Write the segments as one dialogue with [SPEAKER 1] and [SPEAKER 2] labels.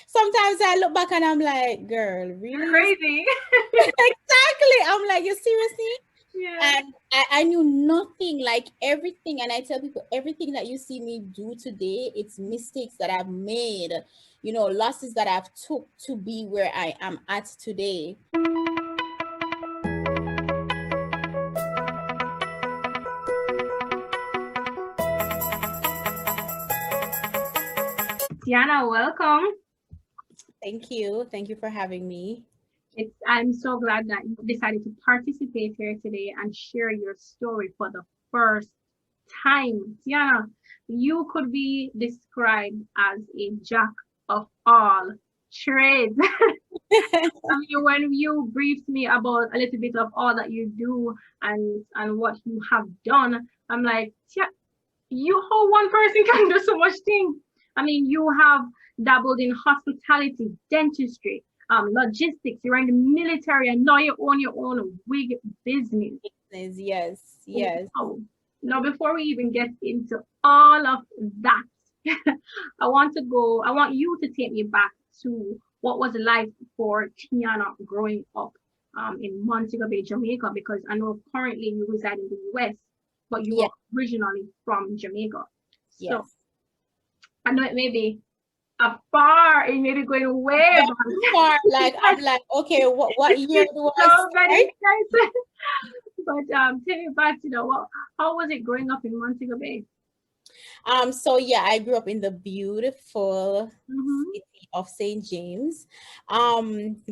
[SPEAKER 1] Sometimes I look back and I'm like, girl,
[SPEAKER 2] You're
[SPEAKER 1] really?
[SPEAKER 2] crazy.
[SPEAKER 1] Exactly. I'm like, you seriously?
[SPEAKER 2] Yeah.
[SPEAKER 1] And I knew nothing, like everything. And I tell people, everything that you see me do today, it's mistakes that I've made, losses that I've took to be where I am at today.
[SPEAKER 2] Tiahna, welcome.
[SPEAKER 1] Thank you. Thank you for having me.
[SPEAKER 2] I'm so glad that you decided to participate here today and share your story for the first time. Tiahna, you could be described as a jack of all trades. I mean, when you briefed me about a little bit of all that you do and what you have done, I'm like, yeah, you how one person can do so much thing. I mean, you have dabbled in hospitality, dentistry, logistics. You're in the military, and now you own your own wig business.
[SPEAKER 1] Yes, yes.
[SPEAKER 2] Wow. Now, before we even get into all of that, I want you to take me back to what was life for Tiahna growing up in Montego Bay, Jamaica, because I know currently you reside in the US, but you
[SPEAKER 1] Yes,
[SPEAKER 2] are originally from Jamaica. So
[SPEAKER 1] yes.
[SPEAKER 2] I know it may be a far, it may be going way
[SPEAKER 1] Very far. Like
[SPEAKER 2] back.
[SPEAKER 1] I'm like, okay, what year do I
[SPEAKER 2] So
[SPEAKER 1] start?
[SPEAKER 2] many guys. But take me back to how was it growing up in Montego Bay?
[SPEAKER 1] So yeah, I grew up in the beautiful
[SPEAKER 2] Mm-hmm.
[SPEAKER 1] city of St. James.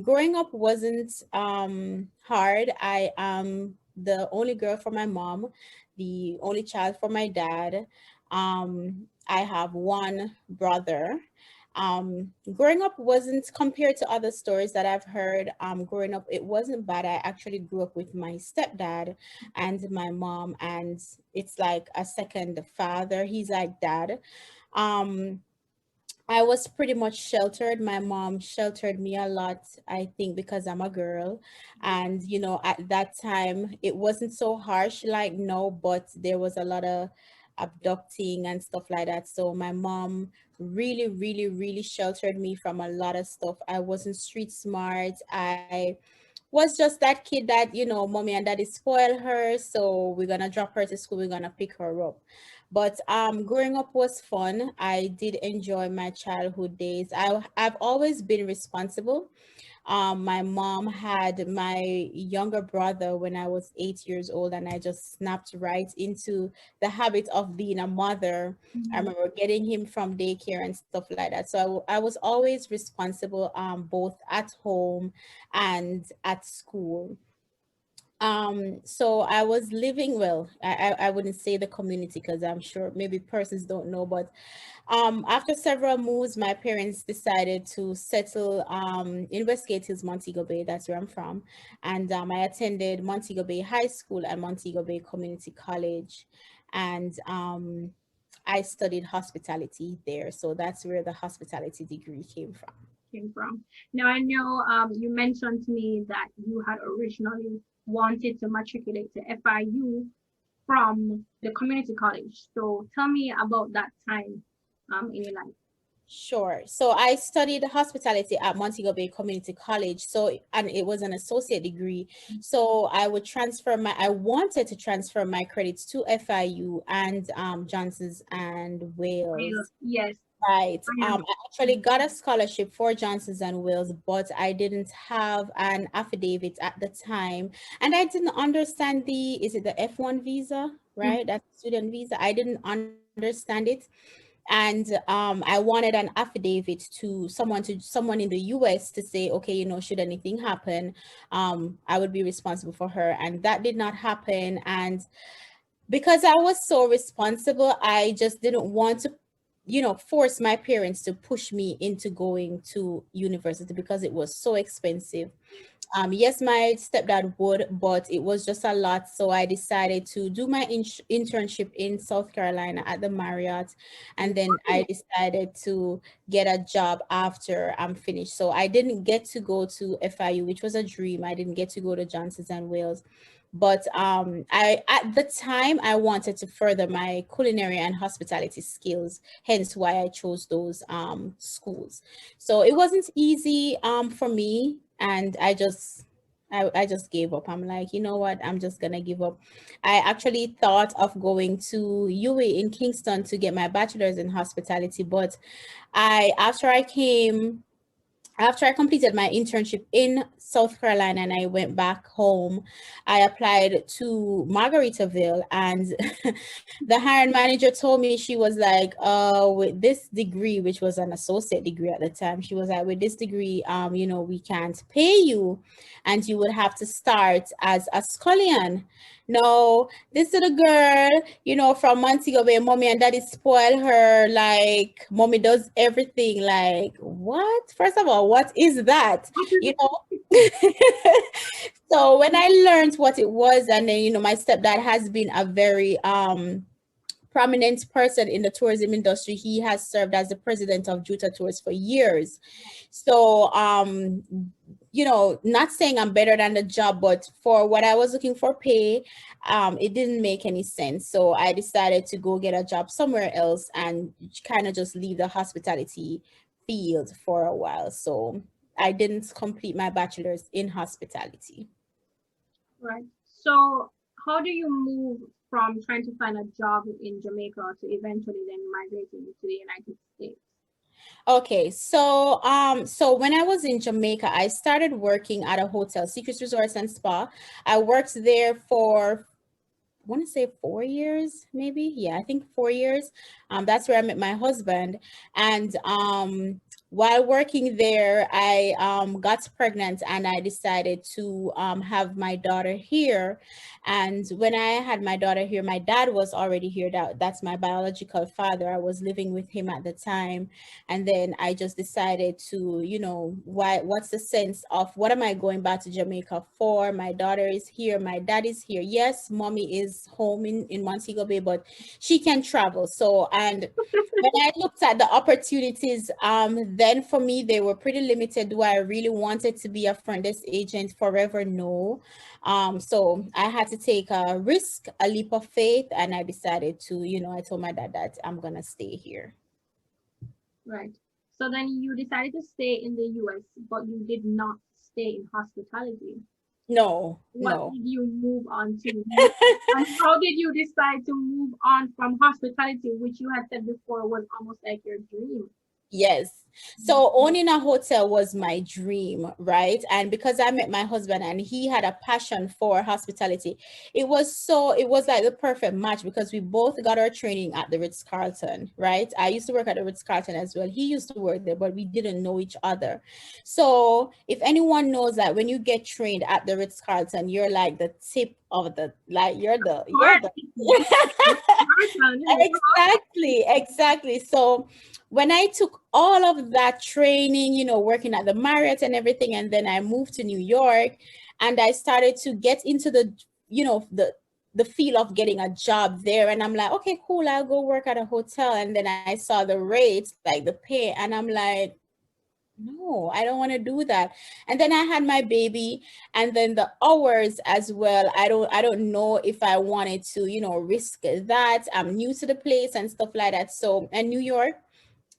[SPEAKER 1] Growing up wasn't hard. I am the only girl for my mom, the only child for my dad. I have one brother. Growing up wasn't, compared to other stories that I've heard, growing up it wasn't bad. I actually grew up with my stepdad and my mom, and it's like a second father. He's like dad. um I was pretty much sheltered. My mom sheltered me a lot, I think, because I'm a girl. And, at that time, it wasn't so harsh like no, but there was a lot of abducting and stuff like that. So my mom really, really, really sheltered me from a lot of stuff. I wasn't street smart. I was just that kid that, mommy and daddy spoil her. So we're going to drop her to school. We're going to pick her up. But growing up was fun. I did enjoy my childhood days. I've always been responsible. My mom had my younger brother when I was 8 years old, and I just snapped right into the habit of being a mother. I
[SPEAKER 2] Mm-hmm.
[SPEAKER 1] remember getting him from daycare and stuff like that. So I was always responsible, both at home and at school. So I was living well. I wouldn't say the community because I'm sure maybe persons don't know, but after several moves, my parents decided to settle in Westgate Hills, Montego Bay. That's where I'm from. And I attended Montego Bay High School and Montego Bay Community College. And I studied hospitality there. So that's where the hospitality degree came from.
[SPEAKER 2] Came from. Now I know you mentioned to me that you had originally wanted to matriculate to FIU from the community college. So tell me about that time in your life.
[SPEAKER 1] Sure. So I studied hospitality at Montego Bay Community College. So, and it was an associate degree. So I wanted to transfer my credits to FIU and Johnson's and
[SPEAKER 2] Real,
[SPEAKER 1] Wales.
[SPEAKER 2] yes,
[SPEAKER 1] Right.
[SPEAKER 2] I am.
[SPEAKER 1] I actually got a scholarship for Johnson's and Wales, but I didn't have an affidavit at the time. And I didn't understand is it the F1 visa,
[SPEAKER 2] Mhm.
[SPEAKER 1] right? That's student visa. I didn't understand it. And I wanted an affidavit to someone in the US to say, okay, should anything happen, I would be responsible for her. And that did not happen. And because I was so responsible, I just didn't want to, force my parents to push me into going to university because it was so expensive. Yes, my stepdad would, but it was just a lot. So I decided to do my internship in South Carolina at the Marriott. And then I decided to get a job after I'm finished. So I didn't get to go to FIU, which was a dream. I didn't get to go to Johnson's and Wales. But I at the time I wanted to further my culinary and hospitality skills, hence why I chose those schools. So it wasn't easy for me, and I just gave up. I'm like, you know what? I'm just gonna give up. I actually thought of going to UA in Kingston to get my bachelor's in hospitality, but I after I came after I completed my internship in South Carolina and I went back home, I applied to Margaritaville, and the hiring manager told me, she was like, with this degree, which was an associate degree at the time, she was like, with this degree, we can't pay you and you would have to start as a scullion. No, this little girl, from Montego Bay, mommy and daddy spoil her. Like, mommy does everything. Like, what? First of all, what is that? You know? So when I learned what it was, and then, my stepdad has been a very prominent person in the tourism industry. He has served as the president of Juta Tours for years. So, not saying I'm better than the job, but for what I was looking for pay, it didn't make any sense. So I decided to go get a job somewhere else and kind of just leave the hospitality field for a while. So I didn't complete my bachelor's in hospitality.
[SPEAKER 2] Right. So how do you move from trying to find a job in Jamaica to eventually then migrating to the United States?
[SPEAKER 1] Okay, so when I was in Jamaica, I started working at a hotel, Secrets Resorts and Spa. I worked there for, I want to say 4 years, maybe. Yeah, I think 4 years. That's where I met my husband. And while working there, I got pregnant and I decided to have my daughter here. And when I had my daughter here, my dad was already here. That's my biological father. I was living with him at the time. And then I just decided to, what's the sense of what am I going back to Jamaica for? My daughter is here, my dad is here. Yes, mommy is home in Montego Bay, but she can travel. So, and when I looked at the opportunities, then for me, they were pretty limited. Do I really wanted to be a front desk agent forever? No. So I had to take a risk, a leap of faith, and I decided to, I told my dad that I'm gonna stay here.
[SPEAKER 2] Right. So then you decided to stay in the US, but you did not stay in hospitality.
[SPEAKER 1] No,
[SPEAKER 2] What
[SPEAKER 1] no.
[SPEAKER 2] did you move on to? And how did you decide to move on from hospitality, which you had said before was almost like your dream?
[SPEAKER 1] Yes. So owning a hotel was my dream, right? And because I met my husband and he had a passion for hospitality, it was like the perfect match because we both got our training at the Ritz-Carlton, right? I used to work at the Ritz-Carlton as well. He used to work there, but we didn't know each other. So if anyone knows that when you get trained at the Ritz-Carlton, you're like the tip of the, like you're
[SPEAKER 2] Smart.
[SPEAKER 1] the
[SPEAKER 2] Smart,
[SPEAKER 1] Exactly, exactly. So when I took all of that training, working at the Marriott and everything, and then I moved to New York and I started to get into the feel of getting a job there. And I'm like, okay, cool, I'll go work at a hotel. And then I saw the rates, like the pay, and I'm like, no, I don't want to do that. And then I had my baby, and then the hours as well. I don't know if I wanted to, risk that. I'm new to the place and stuff like that. So, and New York,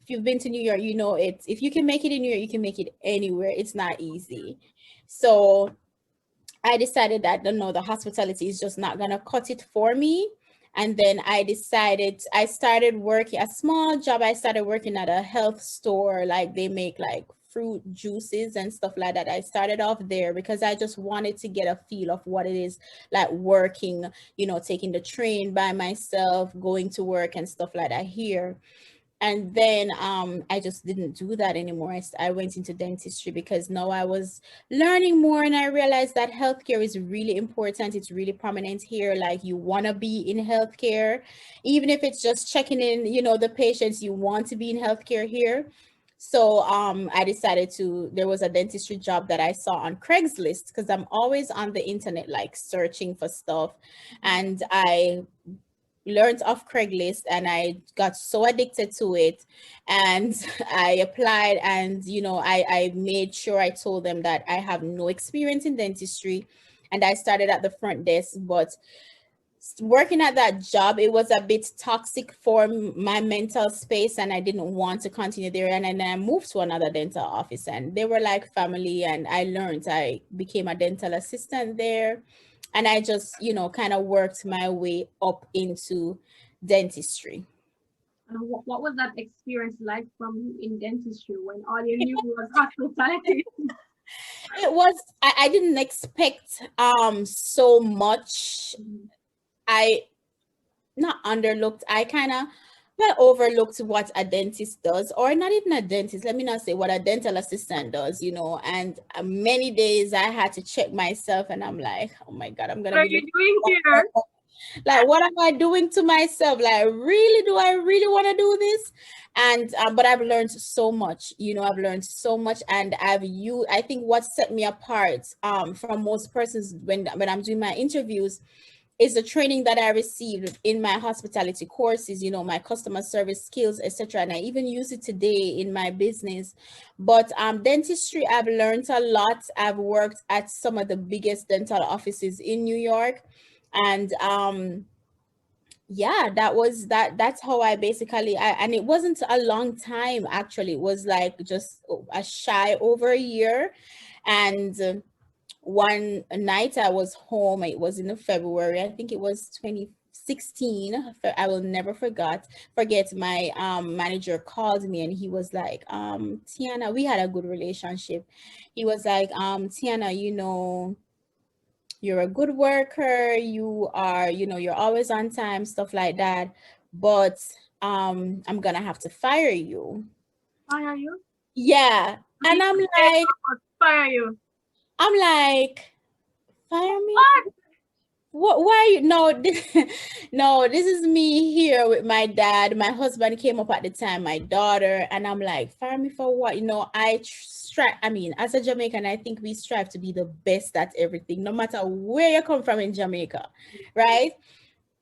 [SPEAKER 1] if you've been to New York, it's, if you can make it in New York, you can make it anywhere. It's not easy. So I decided that no, the hospitality is just not gonna cut it for me. And then I started working a small job. I started working at a health store, like they make like fruit juices and stuff like that. I started off there because I just wanted to get a feel of what it is like working, taking the train by myself, going to work and stuff like that here. And then I just didn't do that anymore. I went into dentistry because now I was learning more, and I realized that healthcare is really important. It's really prominent here. Like, you want to be in healthcare, even if it's just checking in, the patients. You want to be in healthcare here. So I decided to, there was a dentistry job that I saw on Craigslist because I'm always on the internet like searching for stuff. And I learned of Craigslist and I got so addicted to it, and I applied, and I made sure I told them that I have no experience in dentistry and I started at the front desk. But working at that job, it was a bit toxic for my mental space, and I didn't want to continue there. And then I moved to another dental office, and they were like family. And I became a dental assistant there, and I just, kind of worked my way up into dentistry.
[SPEAKER 2] And what was that experience like from you in dentistry when all you knew was hospitality?
[SPEAKER 1] It was, I didn't expect so much.
[SPEAKER 2] Mhm.
[SPEAKER 1] I not underlooked, I kind of, well, overlooked what a dentist does, or not even a dentist, let me not say, what a dental assistant does, and many days I had to check myself, and I'm like, oh my God, I'm
[SPEAKER 2] What
[SPEAKER 1] gonna
[SPEAKER 2] are
[SPEAKER 1] be
[SPEAKER 2] you
[SPEAKER 1] looking
[SPEAKER 2] doing here?
[SPEAKER 1] like, what am I doing to myself? Like, really, do I really want to do this? And but I've learned so much, I've learned so much. And I think what set me apart from most persons when I'm doing my interviews is the training that I received in my hospitality courses, my customer service skills, etc. And I even use it today in my business. But dentistry, I've learned a lot. I've worked at some of the biggest dental offices in New York. And yeah, that's how I basically, and it wasn't a long time actually. It was like just a shy over a year. And one night I was home. It was in February. I think it was 2016. I will never forget. My manager called me, and he was like, Tiahna, we had a good relationship. He was like, Tiahna, you're a good worker. You are, you're always on time, stuff like that. But I'm gonna have to fire you.
[SPEAKER 2] Fire you?
[SPEAKER 1] Yeah.
[SPEAKER 2] He
[SPEAKER 1] And
[SPEAKER 2] said, fire you.
[SPEAKER 1] I'm like, fire me?
[SPEAKER 2] What?
[SPEAKER 1] What? Why are you? No, no. This is me here with my dad. My husband came up at the time. My daughter, and I'm like, fire me for what? I strive. I mean, as a Jamaican, I think we strive to be the best at everything, no matter where you come from in Jamaica, right?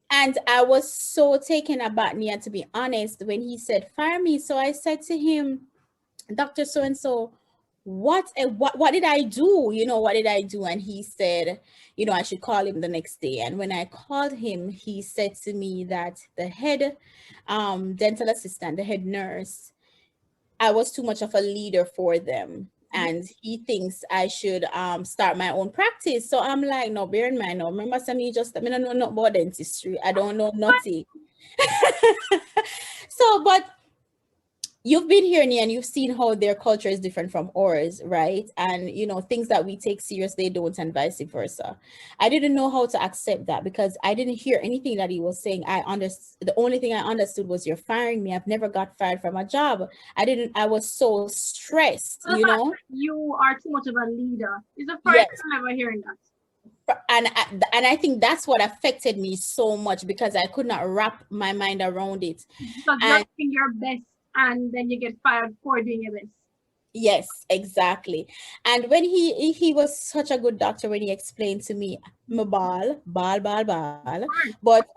[SPEAKER 1] And I was so taken aback, Nia, to be honest, when he said fire me. So I said to him, Dr. So and so, what did I do? What did I do? And he said, I should call him the next day. And when I called him, he said to me that the head dental assistant, the head nurse, I was too much of a leader for them. And he thinks I should start my own practice. So I'm like, no, bear in mind, no, remember, some me just, I mean, I don't know about dentistry. I don't know nothing. So, but you've been here, Nia, and you've seen how their culture is different from ours, right? And things that we take serious, they don't, and vice versa. I didn't know how to accept that because I didn't hear anything that he was saying. The only thing I understood was, you're firing me. I've never got fired from a job. I was so stressed,
[SPEAKER 2] So the fact that you are too much of a leader is the first
[SPEAKER 1] Yes.
[SPEAKER 2] time I'm ever hearing that.
[SPEAKER 1] And I think that's what affected me so much, because I could not wrap my mind around it.
[SPEAKER 2] Because you're
[SPEAKER 1] And
[SPEAKER 2] doing your best and then you get fired for doing your best.
[SPEAKER 1] yes, exactly. And when he was such a good doctor when he explained to me, my ball, but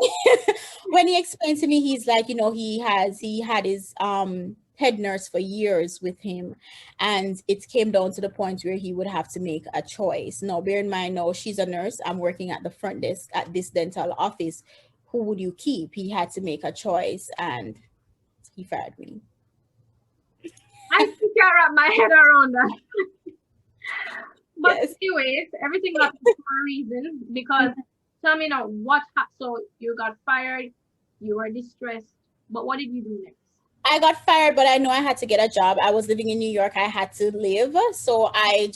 [SPEAKER 1] when he explained to me, he's like, he had his head nurse for years with him, and it came down to the point where he would have to make a choice. Now, bear in mind, no, she's a nurse. I'm working at the front desk at this dental office. Who would you keep? He had to make a choice, and he fired me.
[SPEAKER 2] I still can't wrap my head around that. But
[SPEAKER 1] Yes.
[SPEAKER 2] anyways, everything happens for a reason. Because tell me now, what happened? So you got fired, you were distressed, but what did you do next?
[SPEAKER 1] I got fired, but I know I had to get a job. I was living in New York. I had to live. So I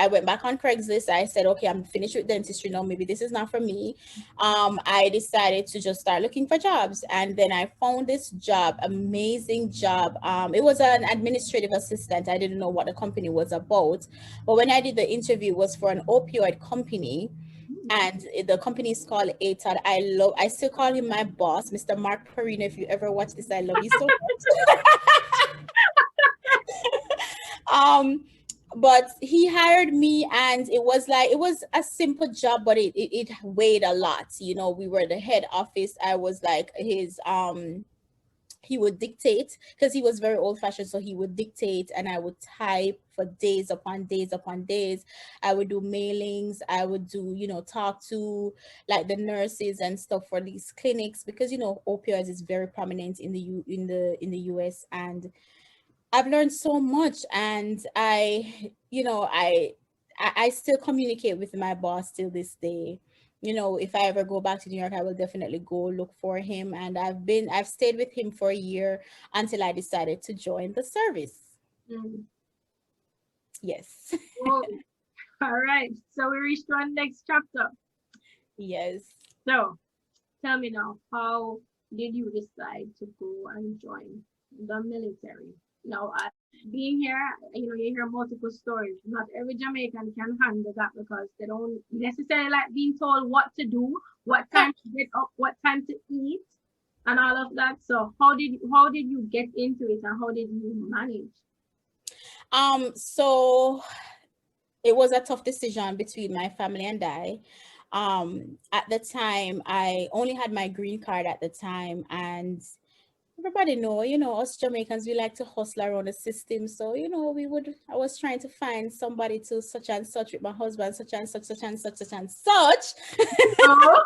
[SPEAKER 1] went back on Craigslist. I said, okay, I'm finished with dentistry now. Maybe this is not for me. I decided to just start looking for jobs. And then I found this job, amazing job. It was an administrative assistant. I didn't know what the company was about. But when I did the interview, it was for an opioid company, and the company is called ATOD. I still call him my boss, Mr. Mark Perino. If you ever watch this, I love you so much. um, but he hired me, and it was a simple job, but it weighed a lot. We were the head office. I was like his He would dictate because he was very old fashioned. So he would dictate and I would type for days upon days upon days. I would do mailings. I would do, talk to like the nurses and stuff for these clinics because, opioids is very prominent in the in the US. And I've learned so much, and I still communicate with my boss till this day. If I ever go back to New York, I will definitely go look for him. And I've stayed with him for a year until I decided to join the service.
[SPEAKER 2] Mm.
[SPEAKER 1] Yes.
[SPEAKER 2] Well, all right. So we reached our next chapter.
[SPEAKER 1] Yes.
[SPEAKER 2] So tell me now, how did you decide to go and join the military? Now, being here, you hear multiple stories. Not every Jamaican can handle that because they don't necessarily like being told what to do, what
[SPEAKER 1] Yeah.
[SPEAKER 2] time to get up, what time to eat, and all of that. So how did you get into it, and how did you manage?
[SPEAKER 1] So it was a tough decision between my family and I. At the time, I only had my green card at the time, and everybody know, us Jamaicans, we like to hustle around the system. So, I was trying to find somebody to such and such with my husband, such and such, such and such, such and such,
[SPEAKER 2] Oh,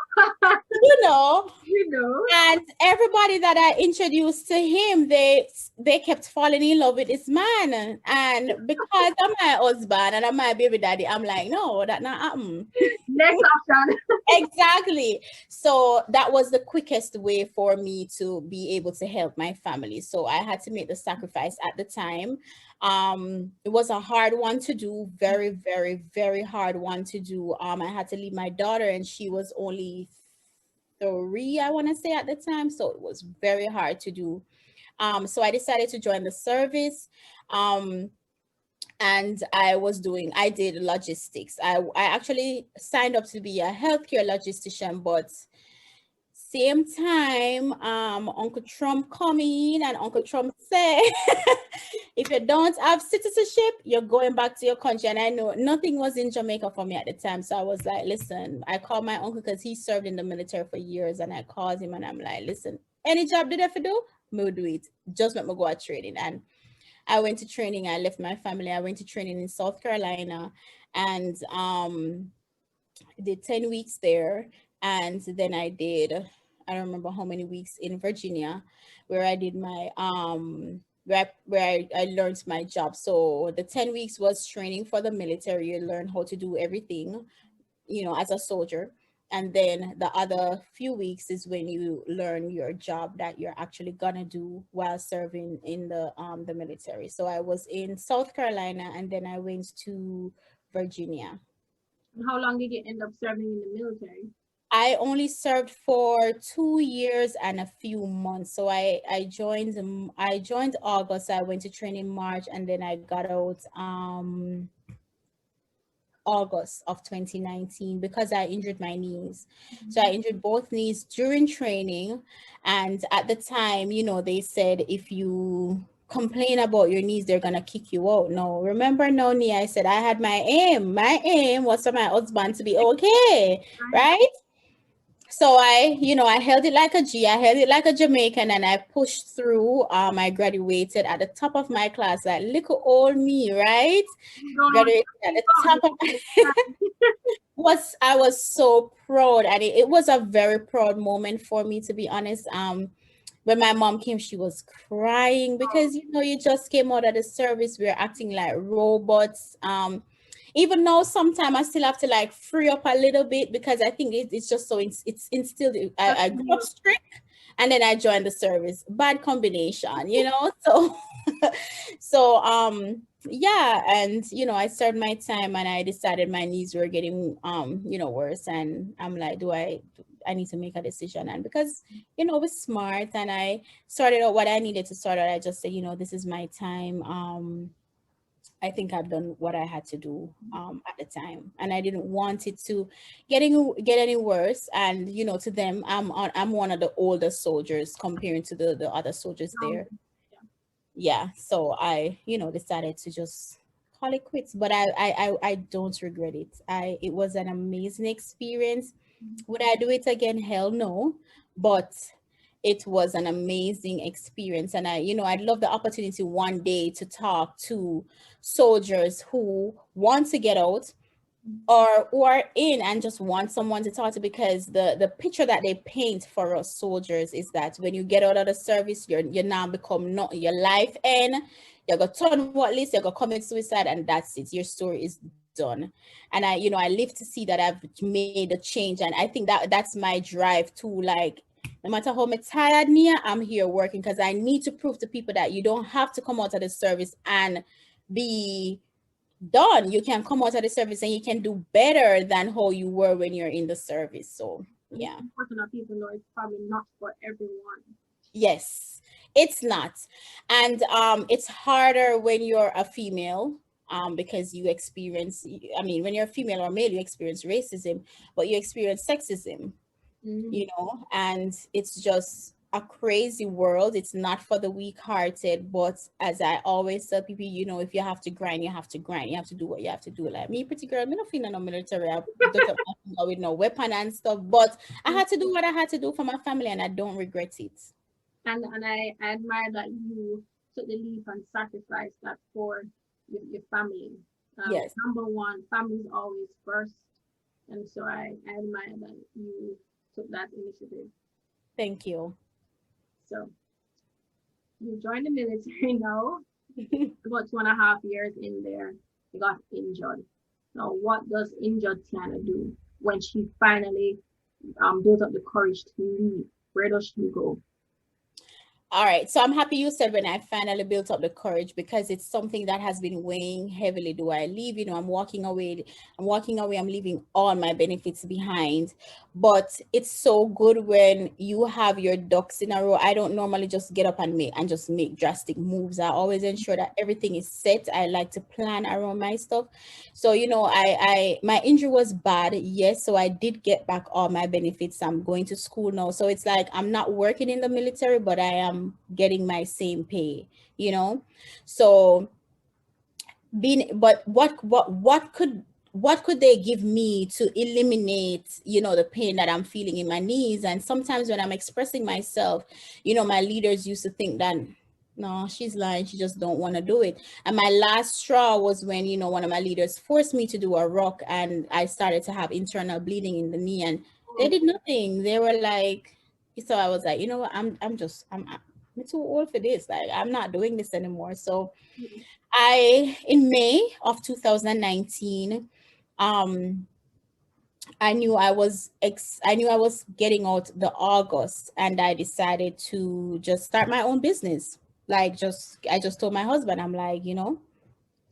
[SPEAKER 1] you know.
[SPEAKER 2] you know.
[SPEAKER 1] And everybody that I introduced to him, they kept falling in love with this man. And because I'm my husband and I'm my baby daddy, I'm like, no, that not happen.
[SPEAKER 2] Next option.
[SPEAKER 1] Exactly. So that was the quickest way for me to be able to help my family. So I had to make the sacrifice at the time. It was a hard one to do, very, very, very hard one to do. I had to leave my daughter and she was only 3, I want to say at the time. So it was very hard to do. So I decided to join the service. Um, and I did logistics. I actually signed up to be a healthcare logistician, but same time, Uncle Trump come in and Uncle Trump say, if you don't have citizenship, you're going back to your country. And I know nothing was in Jamaica for me at the time. So I was like, listen, I called my uncle because he served in the military for years. And I called him and I'm like, listen, any job did I have to do? Me will do it. Just let me go out trading. And I went to training. I left my family. I went to training in South Carolina and did 10 weeks there. And then I don't remember how many weeks in Virginia, where I did my, where I learned my job. So the 10 weeks was training for the military. You learn how to do everything, as a soldier. And then the other few weeks is when you learn your job that you're actually gonna do while serving in the military. So I was in South Carolina and then I went to Virginia.
[SPEAKER 2] And how long did you end up serving in the military?
[SPEAKER 1] I only served for 2 years and a few months. So I joined August. I went to training March and then I got out August of 2019 because I injured my knees. So I injured both knees during training. And at the time, they said if you complain about your knees, they're going to kick you out. No, remember, no knee. I said I had my aim. My aim was for my husband to be okay.
[SPEAKER 2] Right.
[SPEAKER 1] Right. So I held it like a G. I held it like a Jamaican and I pushed through. I graduated at the top of my class, like little old me, right?
[SPEAKER 2] You don't know
[SPEAKER 1] Graduated at
[SPEAKER 2] nothing
[SPEAKER 1] the
[SPEAKER 2] about
[SPEAKER 1] top of was I was so proud and it was a very proud moment for me, to be honest. When my mom came, she was crying because you just came out of the service. We're acting like robots. Even though sometimes I still have to like free up a little bit because I think it's just so it's instilled.
[SPEAKER 2] that's
[SPEAKER 1] I grew up
[SPEAKER 2] you.
[SPEAKER 1] strict and then I joined the service. Bad combination. So so yeah, and I started my time and I decided my knees were getting worse and I'm like, I need to make a decision. And because I was smart and I started out what I needed to sort out, I just said, this is my time. I think I've done what I had to do at the time, and I didn't want it to get any worse. And to them, I'm one of the older soldiers comparing to the other soldiers
[SPEAKER 2] Um,
[SPEAKER 1] there. Yeah, so I decided to just call it quits. But I don't regret it. It was an amazing experience. Would I do it again? Hell no. But it was an amazing experience. And I'd love the opportunity one day to talk to soldiers who want to get out or who are in and just want someone to talk to, because the picture that they paint for us soldiers is that when you get out of the service, you're now become not your life end, you're gonna turn what list, you're gonna commit suicide, and that's it, your story is done. And I live to see that I've made a change, and I think that that's my drive to, like, no matter how much tired Nia, I'm here working because I need to prove to people that you don't have to come out of the service and be done. You can come out of the service and you can do better than how you were when you're in the service. So
[SPEAKER 2] And it's
[SPEAKER 1] yeah.
[SPEAKER 2] important that people know it's probably not for everyone.
[SPEAKER 1] Yes, it's not. And it's harder when you're a female, because you experience, I mean, when you're a female or male, you experience racism, but you experience sexism,
[SPEAKER 2] Mm.
[SPEAKER 1] and it's just a crazy world. It's not for the weak hearted, but as I always tell people, if you have to grind, you have to grind, you have to do what you have to do. Like me, pretty girl, me not feeling no military, I don't have nothing with no weapon and stuff, but I had to do what I had to do for my family, and I don't regret it.
[SPEAKER 2] And I admire that you took the leap and sacrificed that for your family.
[SPEAKER 1] Yes,
[SPEAKER 2] Number one, family is always first. And so I admire that you took that initiative.
[SPEAKER 1] thank you.
[SPEAKER 2] So you joined the military now, about 2.5 years in there, you got injured. Now, what does injured Tiahna do when she finally built up the courage to leave? Where does she go?
[SPEAKER 1] All right. So I'm happy you said when I finally built up the courage, because it's something that has been weighing heavily. Do I leave? I'm walking away. I'm walking away. I'm leaving all my benefits behind. But it's so good when you have your ducks in a row. I don't normally just get up and just make drastic moves. I always ensure that everything is set. I like to plan around my stuff. So, my injury was bad. Yes. So I did get back all my benefits. I'm going to school now. So it's like I'm not working in the military, but I am getting my same pay, you know? So but what could they give me to eliminate, the pain that I'm feeling in my knees? And sometimes when I'm expressing myself, my leaders used to think that, no, she's lying, she just don't want to do it. And my last straw was when, one of my leaders forced me to do a rock, and I started to have internal bleeding in the knee, and they
[SPEAKER 2] Oh,
[SPEAKER 1] did nothing. They were like, so I was like, you know what, I'm too old for this, like I'm not doing this anymore. So
[SPEAKER 2] mm,
[SPEAKER 1] in May of 2019, um, I knew I was getting out the August, and I decided to just start my own business. Like, I just told my husband, I'm like,
[SPEAKER 2] so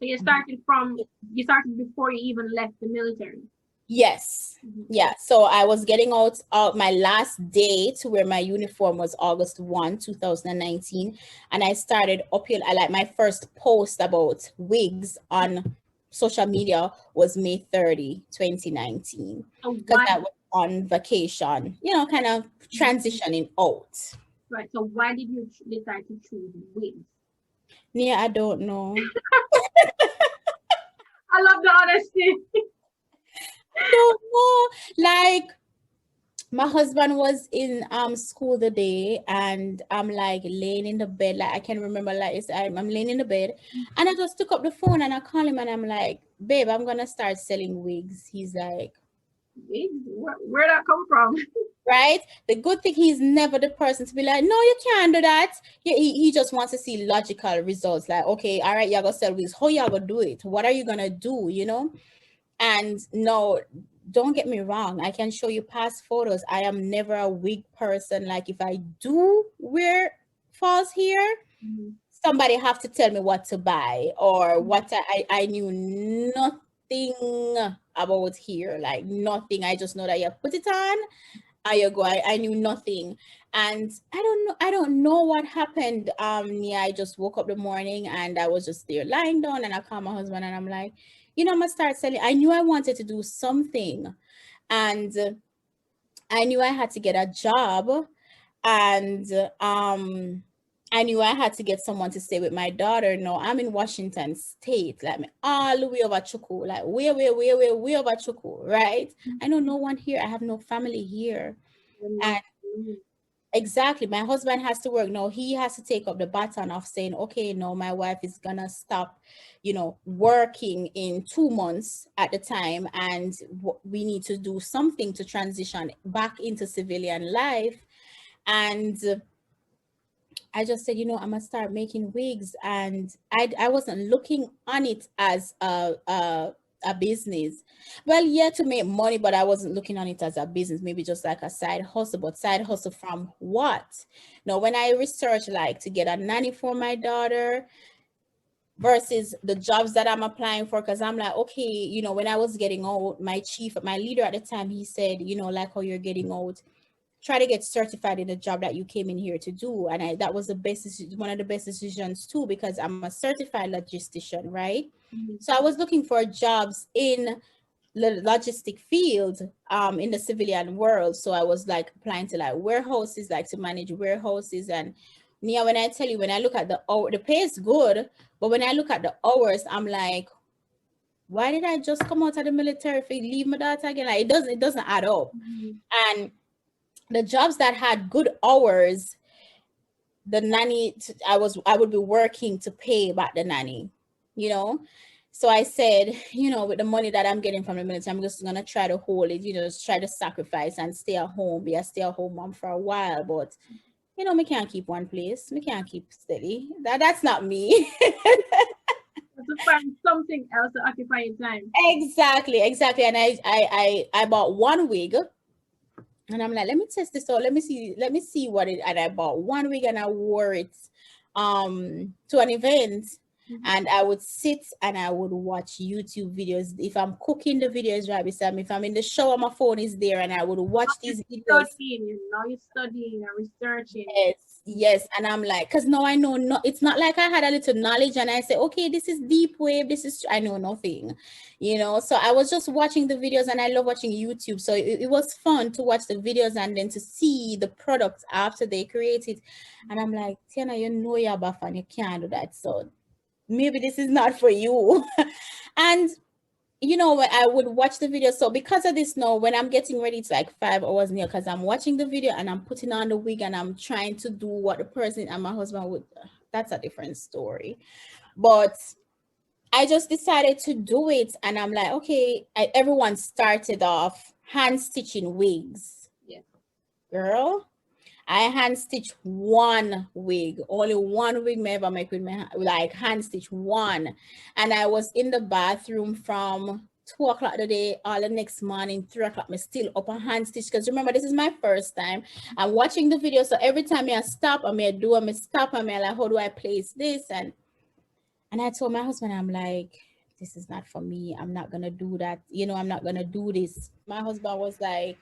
[SPEAKER 2] you started before you even left the military.
[SPEAKER 1] yes.
[SPEAKER 2] Mhm.
[SPEAKER 1] Yeah. So I was getting out my last day to wear my uniform was August 1, 2019. And I started I like my first post about wigs on social media was May 30, 2019.
[SPEAKER 2] So
[SPEAKER 1] Because
[SPEAKER 2] why,
[SPEAKER 1] I was on vacation, kind of transitioning out.
[SPEAKER 2] right? So why did you decide to choose wigs?
[SPEAKER 1] Yeah, I don't know.
[SPEAKER 2] I love the honesty.
[SPEAKER 1] I don't know. Like, my husband was in school the day, and I'm like laying in the bed, like I can remember, like I'm laying in the bed, and I just took up the phone and I call him, and I'm like, babe, I'm gonna start selling wigs. He's like,
[SPEAKER 2] Wigs? Where that come from?
[SPEAKER 1] right. The good thing, he's never the person to be like, no, you can't do that. He just wants to see logical results, like, okay, all right, y'all gonna sell wigs, how y'all gonna do it, what are you gonna do, And no, don't get me wrong. I can show you past photos. I am never a wig person. Like, if I do wear false hair,
[SPEAKER 2] Mhm.
[SPEAKER 1] somebody have to tell me what to buy, or what I knew nothing about hair, like nothing. I just know that you put it on, you go. I knew nothing. And I don't know what happened. Yeah, I just woke up the morning and I was just there lying down, and I called my husband and I'm like, I'm gonna start selling. I knew I wanted to do something, and I knew I had to get a job, and I knew I had to get someone to stay with my daughter. No, I'm in Washington State, like me all the way over Chuku, like way over Chuku, right? I know no one here. I have no family here.
[SPEAKER 2] No.
[SPEAKER 1] And
[SPEAKER 2] Mm.
[SPEAKER 1] Exactly. My husband has to work. No, he has to take up the baton of saying, okay, no, my wife is gonna stop, working in 2 months at the time, and we need to do something to transition back into civilian life. And I just said, I'm gonna start making wigs, and I wasn't looking on it as a business. Well, yeah, to make money, but I wasn't looking on it as a business. Maybe just like a side hustle, but side hustle from what? Now, when I researched like to get a nanny for my daughter versus the jobs that I'm applying for, because I'm like, okay, when I was getting old, my leader at the time, he said, like how you're getting old, try to get certified in the job that you came in here to do. And that was one of the best decisions too, because I'm a certified logistician, right?
[SPEAKER 2] Mhm.
[SPEAKER 1] So I was looking for jobs in the logistic field, in the civilian world. So I was like applying to like warehouses, like to manage warehouses. And Nia, when I tell you, when I look at the pay is good, but when I look at the hours, I'm like, why did I just come out of the military for leave my daughter again? Like it doesn't add up.
[SPEAKER 2] Mhm.
[SPEAKER 1] And the jobs that had good hours, the nanny, I would be working to pay back the nanny, you know. So I said, with the money that I'm getting from the military, I'm just gonna try to hold it, just try to sacrifice and stay at home, be a stay-at-home mom for a while. But me can't keep one place, me can't keep steady. That's not me.
[SPEAKER 2] To find something else to occupy your time.
[SPEAKER 1] Exactly. And I bought one wig. And I'm like, let me test this out. Let me see what it. And I bought one wig and I wore it to an event.
[SPEAKER 2] Mhm.
[SPEAKER 1] And I would sit and I would watch YouTube videos. If I'm cooking, the video is right beside me. If I'm in the shower, my phone is there, and I would watch
[SPEAKER 2] You're
[SPEAKER 1] these videos.
[SPEAKER 2] studying, you're studying and researching.
[SPEAKER 1] Yes. And I'm like, because now I know, no, it's not like I had a little knowledge and I say, okay, this is deep wave. I know nothing, So I was just watching the videos, and I love watching YouTube. So it was fun to watch the videos and then to see the products after they create it. And I'm like, Tiana, you're buff and you can't do that. So maybe this is not for you. And when I would watch the video. So because of this now, when I'm getting ready, it's like 5 hours near, because I'm watching the video and I'm putting on the wig and I'm trying to do what the person and my husband would. That's a different story. But I just decided to do it, and I'm like, okay. Everyone started off hand stitching wigs,
[SPEAKER 2] Yeah.
[SPEAKER 1] girl. I hand stitch one wig, only one wig may ever make with like hand stitch one. And I was in the bathroom from 2 o'clock the day, all the next morning, 3 o'clock, me still up a hand stitch. Because remember, this is my first time. I'm watching the video. So every time I stop, I may do, I may stop, I may like, how do I place this? And I told my husband, I'm like, this is not for me. I'm not gonna do that. I'm not gonna do this. My husband was like,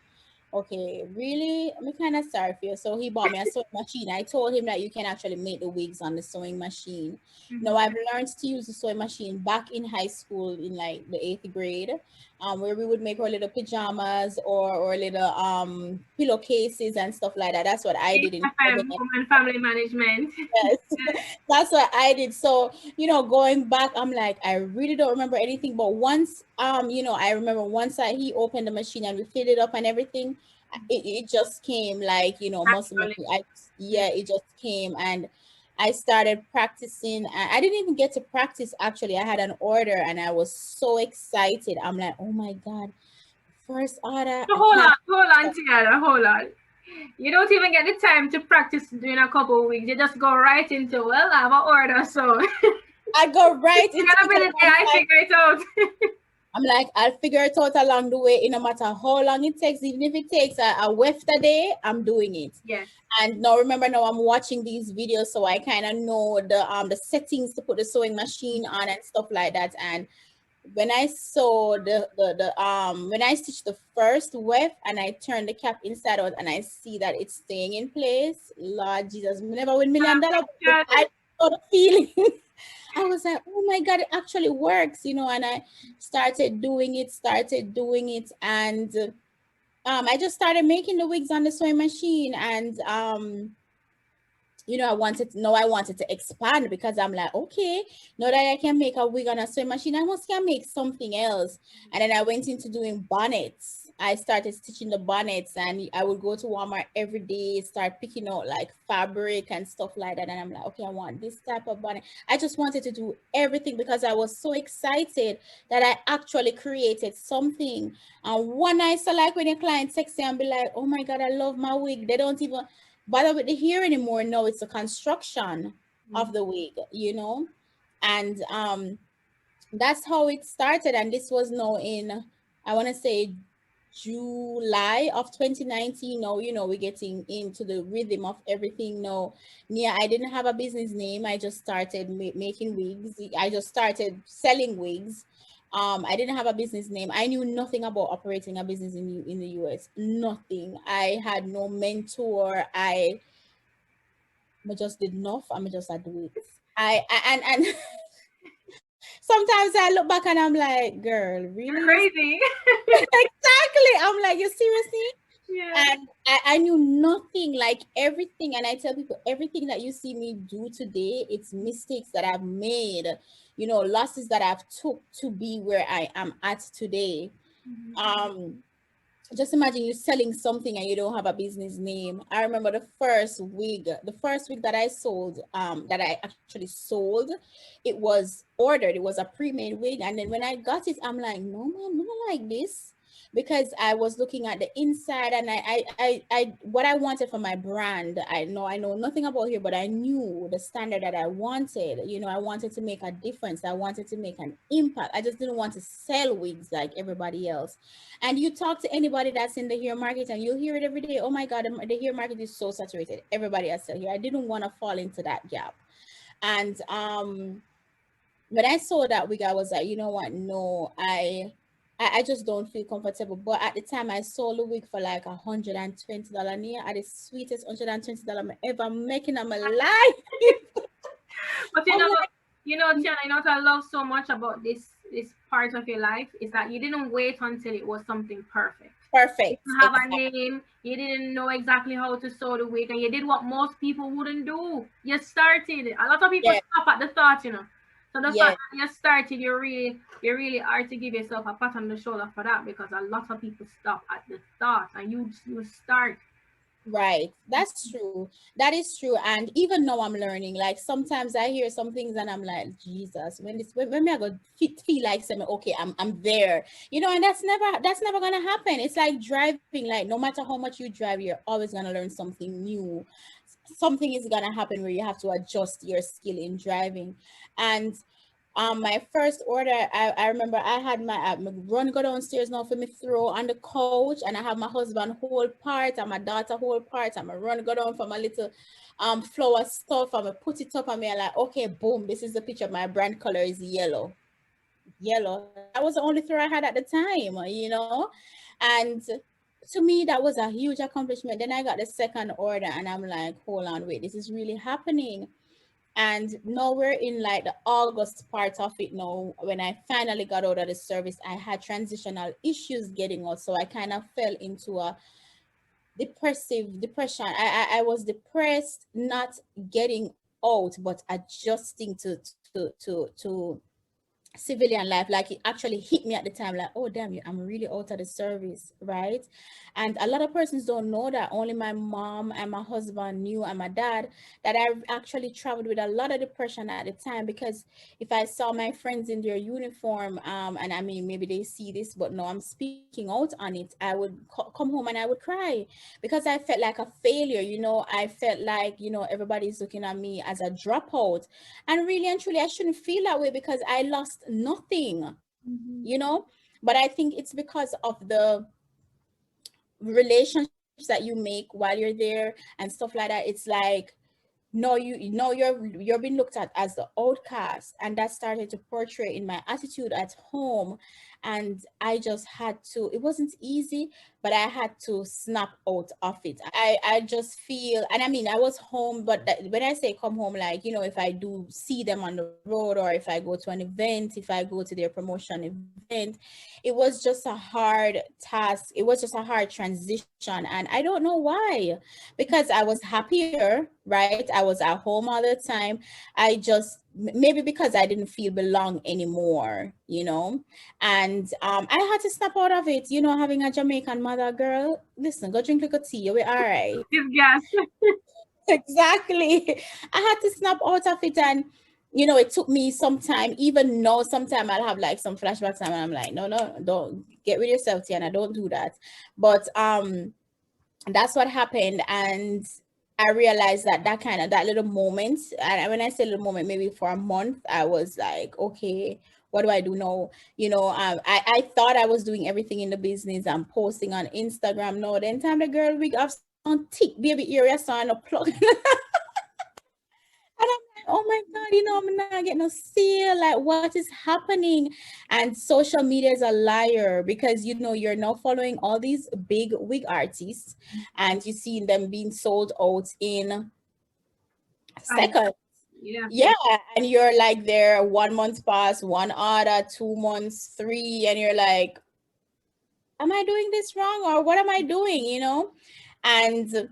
[SPEAKER 1] okay, really? I'm kind of sorry for you. So he bought me a sewing machine. I told him that you can actually make the wigs on the sewing machine. Now
[SPEAKER 2] Mhm.
[SPEAKER 1] I've learned to use the sewing machine back in high school in like the eighth grade, where we would make our little pajamas or little pillowcases and stuff like that. That's what I did in
[SPEAKER 2] HFM,
[SPEAKER 1] 2000.
[SPEAKER 2] Home and Family Management.
[SPEAKER 1] Yes, that's what I did. So, going back, I'm like, I really don't remember anything. But once, I remember once he opened the machine and we filled it up and everything, it just came like, muscle
[SPEAKER 2] Naturally.
[SPEAKER 1] memory.
[SPEAKER 2] Yeah.
[SPEAKER 1] Yeah, it just came. And I started practicing. I didn't even get to practice actually. I had an order and I was so excited. I'm like, oh my God, first order,
[SPEAKER 2] So
[SPEAKER 1] I can't.
[SPEAKER 2] hold on, Tiana, hold on. You don't even get the time to practice doing a couple of weeks. You just go right into, well, I have an order, so
[SPEAKER 1] I go right
[SPEAKER 2] you're
[SPEAKER 1] into
[SPEAKER 2] gonna
[SPEAKER 1] it.
[SPEAKER 2] be the day I figure it out.
[SPEAKER 1] I'm like, I'll figure it out along the way, no matter how long it takes. Even if it takes a weft a day, I'm doing it.
[SPEAKER 2] Yes.
[SPEAKER 1] And now remember, now I'm watching these videos, so I kind of know the settings to put the sewing machine on and stuff like that. And when I sew when I stitch the first weft and I turn the cap inside out and I see that it's staying in place, Lord Jesus, me never win $1 million, but
[SPEAKER 2] Good.
[SPEAKER 1] I know the feeling. I was like, oh my God, it actually works, and I started doing it, and I just started making the wigs on the sewing machine, and I wanted to expand, because I'm like, okay, now that I can make a wig on a sewing machine, I must can make something else. And then I went into doing bonnets. I started stitching the bonnets, and I would go to Walmart every day, start picking out like fabric and stuff like that. And I'm like, okay, I want this type of bonnet. I just wanted to do everything because I was so excited that I actually created something. And one night, so like when a client texts you and be like, oh my God, I love my wig. They don't even bother with the hair anymore. No, it's a construction of the wig, you know? And that's how it started. And this was now in, I want to say, July of 2019. Now, we're getting into the rhythm of everything now. Yeah, I didn't have a business name. I just started making wigs. I just started selling wigs. I didn't have a business name. I knew nothing about operating a business in the US. Nothing. I had no mentor. I just did enough. I just had do it. And sometimes I look back and I'm like, girl,
[SPEAKER 2] You're
[SPEAKER 1] really?
[SPEAKER 2] crazy.
[SPEAKER 1] Exactly. I'm like, you seriously?
[SPEAKER 2] Yeah.
[SPEAKER 1] And I knew nothing, like everything. And I tell people, everything that you see me do today, it's mistakes that I've made, losses that I've took to be where I am at today. Um, just imagine you selling something and you don't have a business name. I remember the first wig that I sold, that I actually sold, it was ordered. It was a pre-made wig. And then when I got it, I'm like, no, man, I don't like this. Because I was looking at the inside, and what I wanted for my brand. I know nothing about here, but I knew the standard that I wanted. I wanted to make a difference. I wanted to make an impact. I just didn't want to sell wigs like everybody else. And you talk to anybody that's in the hair market, and you'll hear it every day. Oh my God, the hair market is so saturated. Everybody has sell here. I didn't want to fall into that gap. And when I saw that wig, I was like, you know what? No, I just don't feel comfortable. But at the time, I sold the wig for like $120 near, at the sweetest $120 I ever making in my life.
[SPEAKER 2] But
[SPEAKER 1] I'm like,
[SPEAKER 2] Tiana, what I love so much about this part of your life is that you didn't wait until it was something perfect. You
[SPEAKER 1] perfect.
[SPEAKER 2] didn't have a
[SPEAKER 1] Exactly.
[SPEAKER 2] name, you didn't know exactly how to sew the wig, and you did what most people wouldn't do. You started. A lot of people
[SPEAKER 1] Yeah.
[SPEAKER 2] stop at the thought. So the
[SPEAKER 1] Yeah.
[SPEAKER 2] fact that you started, you really are to give yourself a pat on the shoulder for that, because a lot of people stop at the thought, and you start.
[SPEAKER 1] Right. That's true. That is true. And even now I'm learning. Like sometimes I hear some things and I'm like, Jesus, when I go feel like saying, okay, I'm there. And that's never gonna happen. It's like driving, like no matter how much you drive, you're always gonna learn something new. Something is gonna happen where you have to adjust your skill in driving. And my first order, I remember I had my run go downstairs now for me throw on the couch, and I have my husband hold part and my daughter hold part, and my run go down for my little flower stuff, and I put it up, and me like, okay, boom, this is the picture. My brand color is yellow. Yellow. That was the only throw I had at the time. And to me that was a huge accomplishment. Then I got the second order, and I'm like, hold on, wait, this is really happening. And now we're in like the August part of it now. When I finally got out of the service, I had transitional issues getting out. So I kind of fell into a depression. I was depressed, not getting out, but adjusting to civilian life. Like it actually hit me at the time, like, oh damn, I'm really out of the service, right? And a lot of persons don't know that. Only my mom and my husband knew, and my dad, that I actually traveled with a lot of depression at the time. Because if I saw my friends in their uniform, and I mean, maybe they see this, but no, I'm speaking out on it, I would come home and I would cry, because I felt like a failure. I felt like, everybody's looking at me as a dropout. And really and truly, I shouldn't feel that way, because I lost nothing,
[SPEAKER 2] Mhm.
[SPEAKER 1] you know. But I think it's because of the relationships that you make while you're there and stuff like that. It's like, no, you're being looked at as the outcast, and that started to portray in my attitude at home. And I just had to, it wasn't easy, but I had to snap out of it. I just feel, and I mean, I was home, but when I say come home, like, if I do see them on the road, or if I go to an event, if I go to their promotion event, it was just a hard task. It was just a hard transition, and I don't know why. Because I was happier, right? I was at home all the time. I just, maybe because I didn't feel belong anymore, and I had to snap out of it, having a Jamaican mother. Girl, listen, go drink a little tea, you'll be all right.
[SPEAKER 2] This gas.
[SPEAKER 1] Exactly. I had to snap out of it, and it took me some time. Even though sometime I'll have like some flashbacks and I'm like, no, no, don't get rid of yourself, Tiana, don't do that. But that's what happened. And I realized that kind of that little moment, and when I say little moment, maybe for a month, I was like, okay, what do I do now? I thought I was doing everything in the business. I'm posting on Instagram. No, then time the girl wig off on tick baby area so a plug. And I'm like, oh my God, I'm not getting no sale. Like, what is happening? And social media is a liar, because you're now following all these big wig artists, and you see them being sold out in
[SPEAKER 2] I,
[SPEAKER 1] seconds.
[SPEAKER 2] yeah.
[SPEAKER 1] Yeah, and you're like there 1 month past, 1 order, 2 months, three, and you're like, am I doing this wrong, or what am I doing? And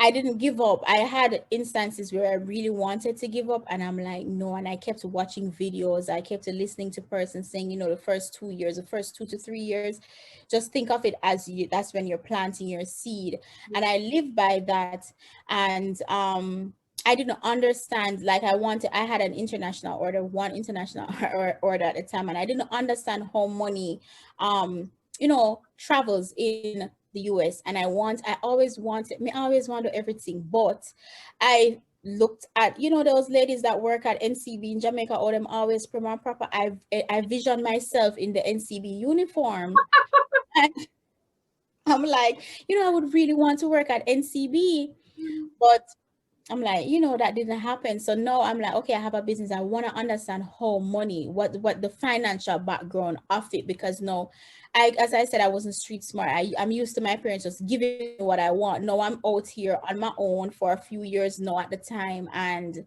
[SPEAKER 1] I didn't give up. I had instances where I really wanted to give up, and I'm like, no. And I kept watching videos. I kept listening to persons saying, the first 2 years, the first 2 to 3 years, just think of it as that's when you're planting your seed. And I lived by that. And I didn't understand. Like, I had an international order, one international order at the time, and I didn't understand how money travels in the US. And I always wanted everything. But I looked at, those ladies that work at NCB in Jamaica, all them always prim and proper. I vision myself in the NCB uniform. And I'm like, I would really want to work at NCB. But I'm like, that didn't happen. So now I'm like, okay, I have a business. I want to understand how money, what the financial background of it, because no, as I said, I wasn't street smart. I'm used to my parents just giving me what I want. No, I'm out here on my own for a few years now at the time, and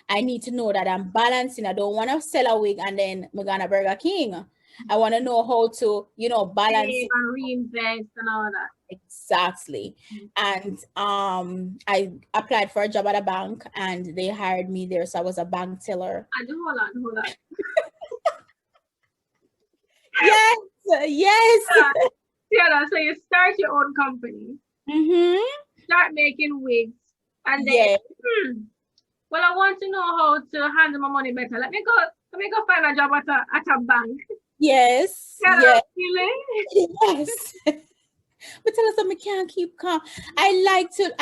[SPEAKER 1] I need to know that I'm balancing. I don't want to sell a wig and then I'm gonna Burger King. I want to know how to, balance
[SPEAKER 2] Save
[SPEAKER 1] it.
[SPEAKER 2] and reinvest and all that.
[SPEAKER 1] Exactly. And I applied for a job at a bank, and they hired me there. So I was a bank teller.
[SPEAKER 2] And hold on, hold on.
[SPEAKER 1] Yes, yes.
[SPEAKER 2] Yeah, yeah, so you start your own company,
[SPEAKER 1] Mm-hmm.
[SPEAKER 2] start making wigs, and then,
[SPEAKER 1] Yeah.
[SPEAKER 2] hmm, well, I want to know how to handle my money better. Let me go find a job at a bank.
[SPEAKER 1] Yes.
[SPEAKER 2] Yeah,
[SPEAKER 1] Yes.
[SPEAKER 2] feeling.
[SPEAKER 1] Yes. But tell us something, can't keep calm. I like to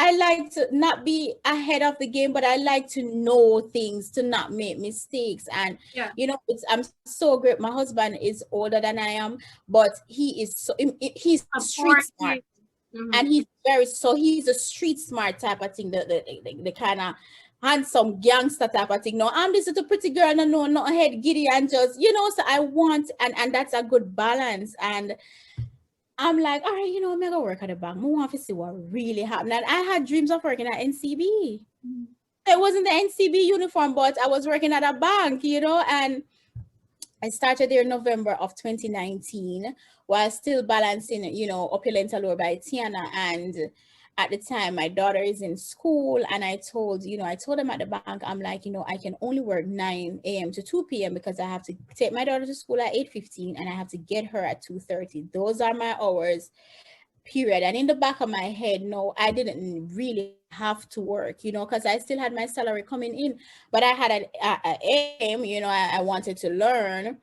[SPEAKER 1] not be ahead of the game, but I like to know things, to not make mistakes. And
[SPEAKER 2] Yeah,
[SPEAKER 1] I'm so great. My husband is older than I am, but he's street smart.
[SPEAKER 2] supportive.
[SPEAKER 1] And
[SPEAKER 2] Mm-hmm.
[SPEAKER 1] he's a street smart type of thing, the kind of handsome gangster type of thing. No, I'm this little pretty girl, no, not head giddy, and just, so I want, and that's a good balance. And I'm like, all right, I'm gonna work at the bank. I want to see what really happened. And I had dreams of working at NCB. It wasn't the NCB uniform, but I was working at a bank, and I started there in November of 2019, while still balancing, Opulent Allure by Tiahna. And at the time, my daughter is in school, and I told them at the bank, I'm like, I can only work 9 a.m. to 2 p.m. because I have to take my daughter to school at 8:15, and I have to get her at 2:30. Those are my hours, period. And in the back of my head, no, I didn't really have to work, because I still had my salary coming in, but I had an aim, I wanted to learn.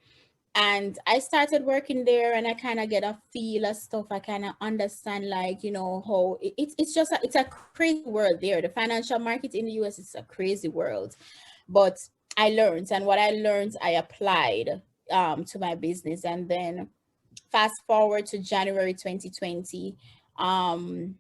[SPEAKER 1] And I started working there, and I kind of get a feel of stuff. I kind of understand, like, how it's a crazy world there. The financial market in the US is a crazy world. But I learned, and what I learned, I applied to my business. And then fast forward to January 2020, um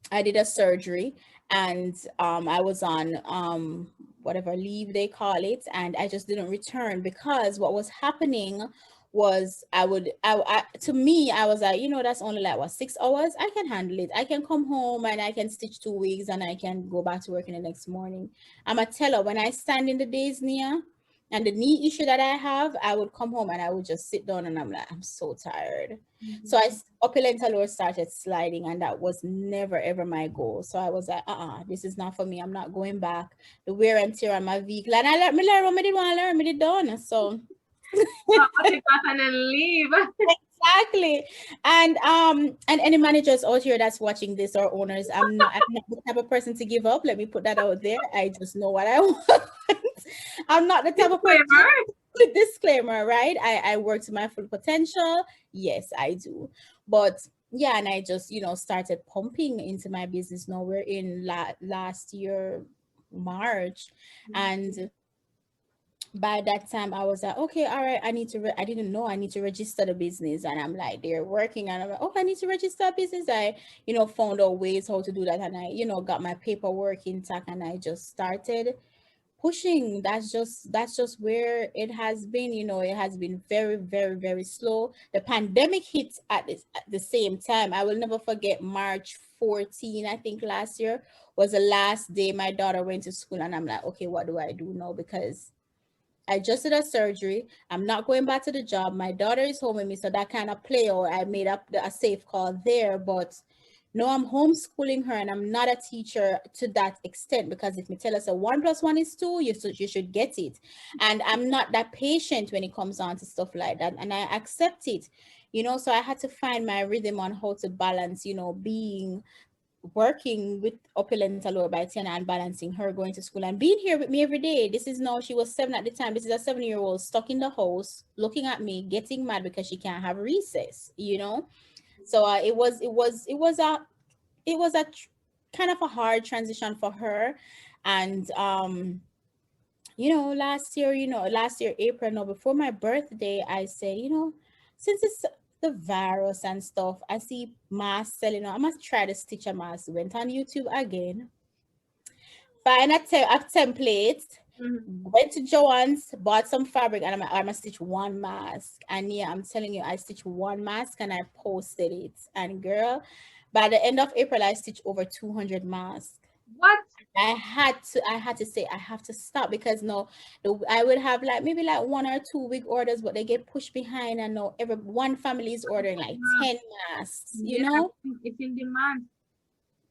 [SPEAKER 1] I did a surgery, and I was on whatever leave they call it, and I just didn't return, because what was happening was to me, I was like, that's only like what, 6 hours. I can handle it. I can come home and I can stitch 2 weeks, and I can go back to work in the next morning. I'm a teller. When I stand in the days near, And the knee issue that I have, I would come home and I would just sit down and I'm like, I'm so tired. So
[SPEAKER 2] Mhm.
[SPEAKER 1] Opulent Allure started sliding, and that was never ever my goal. So I was like, this is not for me. I'm not going back. The wear and tear on my vehicle. And I learn what I did want to learn, me did done. So
[SPEAKER 2] Put it back and then leave.
[SPEAKER 1] exactly. And any managers out here that's watching this or owners, I'm not the type of person to give up. Let me put that out there. I just know what I want. I'm not the type of person.
[SPEAKER 2] Disclaimer.
[SPEAKER 1] Disclaimer, right? I work to my full potential. Yes, I do. But yeah, and I just, started pumping into my business. Now we're in last year, March. And by that time I was like, okay, all right, I need to I didn't know I need to register the business, and I'm like, they're working, and I'm like, oh, I need to register a business. I found out ways how to do that, and I got my paperwork intact, and I just started pushing. That's just where it has been. It has been very, very, very slow. The pandemic hit at the same time. I will never forget March 14, I think last year was the last day my daughter went to school, and I'm like, okay, what do I do now? Because I just did a surgery. I'm not going back to the job. My daughter is home with me, so that kind of play out. I made up a safe call there, but no, I'm homeschooling her, and I'm not a teacher to that extent, because if me tell us a 1 plus 1 is 2, you should get it. And I'm not that patient when it comes on to stuff like that, and I accept it. So I had to find my rhythm on how to balance, being working with Opulent Allure by Tiahna and balancing her going to school and being here with me every day. This is now, she was 7 at the time. This is a 7-year-old stuck in the house, looking at me, getting mad because she can't have recess. So it was a kind of a hard transition for her. And last year April, no, before my birthday, I said, since it's the virus and stuff, I see masks selling. I must try to stitch a mask. Went on YouTube again, find a template,
[SPEAKER 2] Mhm.
[SPEAKER 1] went to Joann's, bought some fabric, and I'm gonna stitch one mask. And yeah, I'm telling you, I stitched one mask and I posted it. And girl, by the end of April, I stitched over 200 masks.
[SPEAKER 2] What?
[SPEAKER 1] I had to say I have to stop, because no, I would have like maybe like 1 or 2 week orders, but they get pushed behind, and no, every one family is ordering like
[SPEAKER 2] Yeah,
[SPEAKER 1] 10 masks,
[SPEAKER 2] yeah, it's in demand.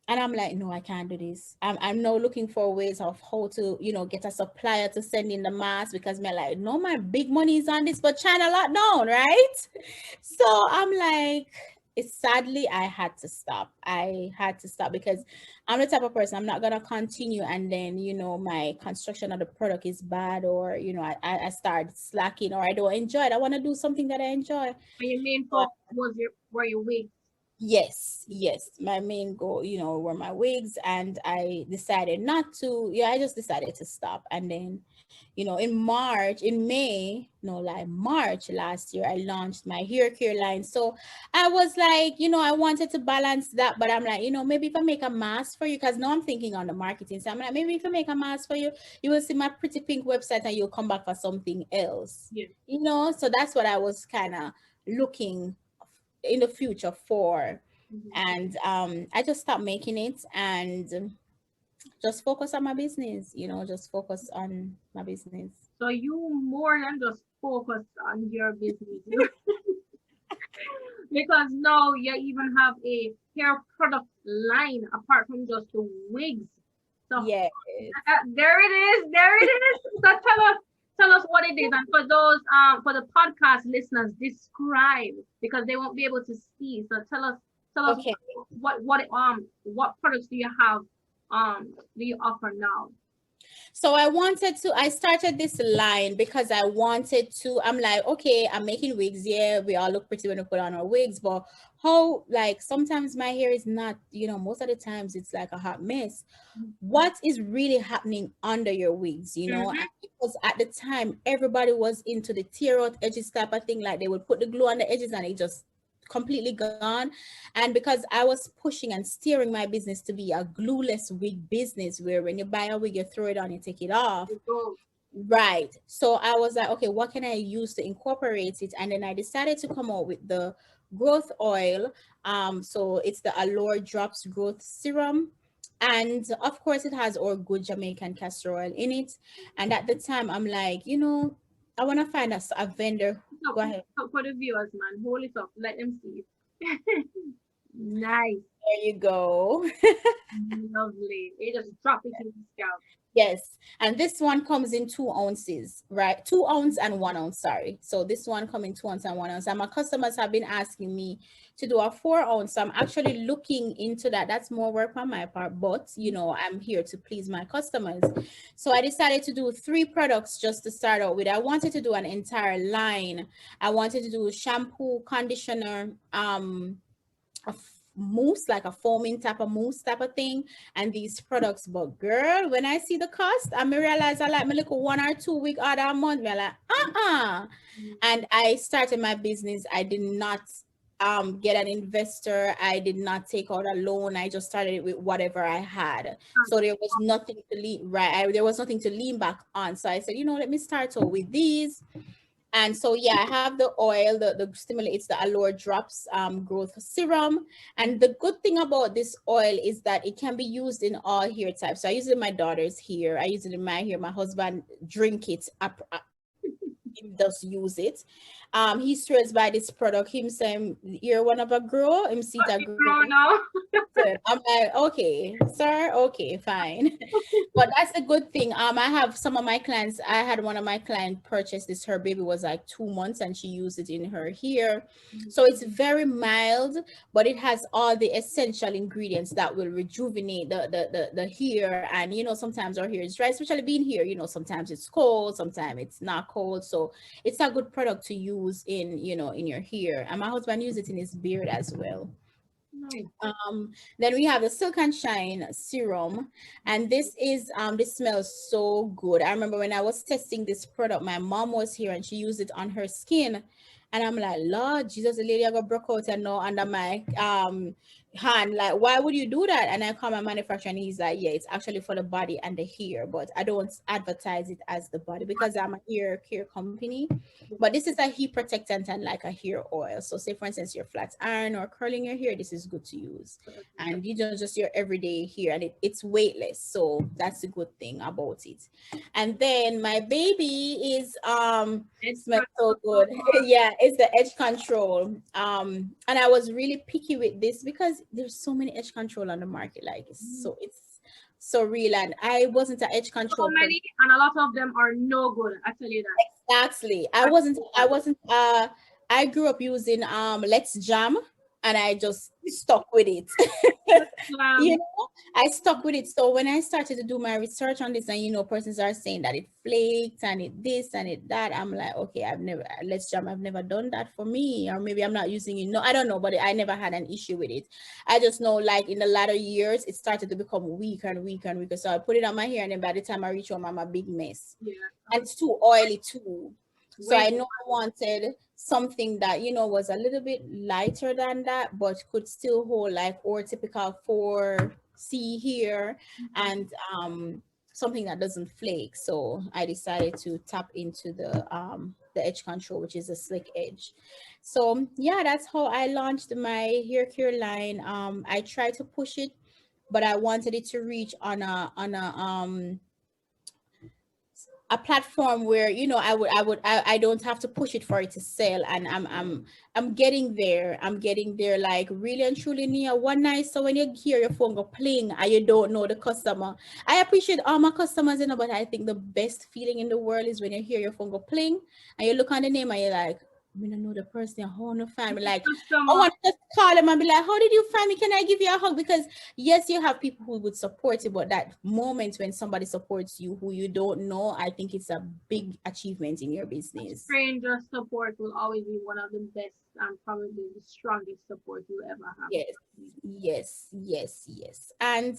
[SPEAKER 1] and I'm like, no, I can't do this. I'm now looking for ways of how to, get a supplier to send in the mask, because me like, no, my big money is on this, but China lockdown, right? So I'm like, it's sadly I had to stop. I had to stop, because I'm the type of person, I'm not gonna continue, and then my construction of the product is bad, or I start slacking, or I don't enjoy it. I want to do something that I enjoy.
[SPEAKER 2] And your main focus were your wigs.
[SPEAKER 1] Yes, yes. My main goal, were my wigs, and I decided not to. Yeah, I just decided to stop. And then, in May, no, like March last year, I launched my hair care line. So I was like, I wanted to balance that, but I'm like, maybe if I make a mask for you, because now I'm thinking on the marketing. So I'm like, maybe if I make a mask for you, you will see my pretty pink website, and you'll come back for something else.
[SPEAKER 2] Yes.
[SPEAKER 1] So that's what I was kind of looking in the future for.
[SPEAKER 2] Mhm.
[SPEAKER 1] And I just stopped making it, and just focus on my business, just focus on my business.
[SPEAKER 2] So you more than just focus on your business. Because now you even have a hair product line apart from just the wigs. So
[SPEAKER 1] Yeah.
[SPEAKER 2] there it is. There it is. So tell us what it is. And for those for the podcast listeners, describe, because they won't be able to see. So tell us
[SPEAKER 1] Okay.
[SPEAKER 2] what products do you have do you offer now?
[SPEAKER 1] So I started this line because I'm like, okay, I'm making wigs. Yeah, we all look pretty when we put on our wigs, but how, like, sometimes my hair is not, most of the times it's like a hot mess. What is really happening under your wigs,
[SPEAKER 2] Mm-hmm.
[SPEAKER 1] and because at the time everybody was into the tear out edges type of thing, like they would put the glue on the edges and it just completely gone. And because I was pushing and steering my business to be a glueless wig business, where when you buy a wig, you throw it on, you take it off. Right. So I was like, okay, what can I use to incorporate it? And then I decided to come out with the growth oil. So it's the Allure Drops Growth Serum. And of course, it has our good Jamaican castor oil in it. And at the time, I'm like, I want to find a vendor.
[SPEAKER 2] So,
[SPEAKER 1] Go ahead.
[SPEAKER 2] so for the viewers, man, hold it up. Let them see it. Nice.
[SPEAKER 1] There you go.
[SPEAKER 2] Lovely. You just drop it in the scalp.
[SPEAKER 1] Yes, and this one comes in 2 ounces, right? 2 ounce and 1 ounce, sorry. So this one come in 2 ounce and 1 ounce. And my customers have been asking me to do a 4 ounce. So I'm actually looking into that. That's more work on my part, but I'm here to please my customers. So I decided to do 3 products just to start out with. I wanted to do an entire line. I wanted to do shampoo, conditioner, mousse, like a foaming type of mousse type of thing, and these products. But girl, when I see the cost, I may realize I like my little 1 or 2 week order a month. We're like, and I started my business. I did not get an investor. I did not take out a loan. I just started it with whatever I had. So there was nothing to lean right. There was nothing to lean back on. So I said, let me start out with these. And so, yeah, I have the oil, the stimulates the Allure Drops growth serum. And the good thing about this oil is that it can be used in all hair types. So I use it in my daughter's hair. I use it in my hair. My husband drink it. He does use it. He swears by this product. Him saying, "You're one of a girl." Him see it a girl.
[SPEAKER 2] Grown now.
[SPEAKER 1] I'm like, okay, sir, okay, fine. But that's a good thing. I have some of my clients. I had one of my clients purchase this. Her baby was like 2 months, and she used it in her hair. So it's very mild, but it has all the essential ingredients that will rejuvenate the hair. And sometimes our hair is dry, especially being here. Sometimes it's cold, sometimes it's not cold. So it's a good product to use in your hair. And my husband used it in his beard as well.
[SPEAKER 2] Nice.
[SPEAKER 1] Then we have the Silk and Shine serum, and this smells so good. I remember when I was testing this product, my mom was here and she used it on her skin, and I'm like, Lord Jesus, the lady I got broke out and now under my hand. Like, why would you do that? And I call my manufacturer and he's like, yeah, it's actually for the body and the hair, but I don't advertise it as the body because I'm a hair care company. But this is a heat protectant and like a hair oil. So say for instance you're flat iron or curling your hair, this is good to use. And just your everyday hair, and it's weightless. So that's a good thing about it. And then my baby is
[SPEAKER 2] It's
[SPEAKER 1] smells so good. Yeah, it's the edge control. And I was really picky with this because there's so many edge control on the market. Like it's so real. And I wasn't an edge
[SPEAKER 2] so
[SPEAKER 1] control person.
[SPEAKER 2] many, and a lot of them are no good. I tell you that.
[SPEAKER 1] Exactly. I grew up using Let's Jam, and I just stuck with it. you
[SPEAKER 2] Um,
[SPEAKER 1] know, I stuck with it. So when I started to do my research on this, and persons are saying that it flaked and it this and it that, I'm like, okay, Let's Jam, I've never done that for me, or maybe I'm not using it. No, I don't know, but I never had an issue with it. I just know, like in the latter years, it started to become weaker and weaker and weaker. So I put it on my hair, and then by the time I reach home, I'm a big mess,
[SPEAKER 2] yeah.
[SPEAKER 1] and it's too oily too. So I
[SPEAKER 2] Wait.
[SPEAKER 1] know I wanted something that was a little bit lighter than that, but could still hold like our typical 4C here, and something that doesn't flake. So I decided to tap into the edge control, which is a slick edge. So yeah, that's how I launched my hair care line. I tried to push it, but I wanted it to reach on a platform where I don't have to push it for it to sell. And I'm getting there. Like really and truly, Nia, one night. So when you hear your phone go pling and you don't know the customer, I appreciate all my customers, but I think the best feeling in the world is when you hear your phone go pling and you look on the name and you're like, I don't know the person. I want to find me. Like, I
[SPEAKER 2] Customer.
[SPEAKER 1] want to just call them and be like, how did you find me? Can I give you a hug? Because yes, you have people who would support you, but that moment when somebody supports you who you don't know, I think it's a big achievement in your business.
[SPEAKER 2] Stranger support will always be one of the best and probably the strongest support you'll ever have.
[SPEAKER 1] Yes, yes, yes, yes. And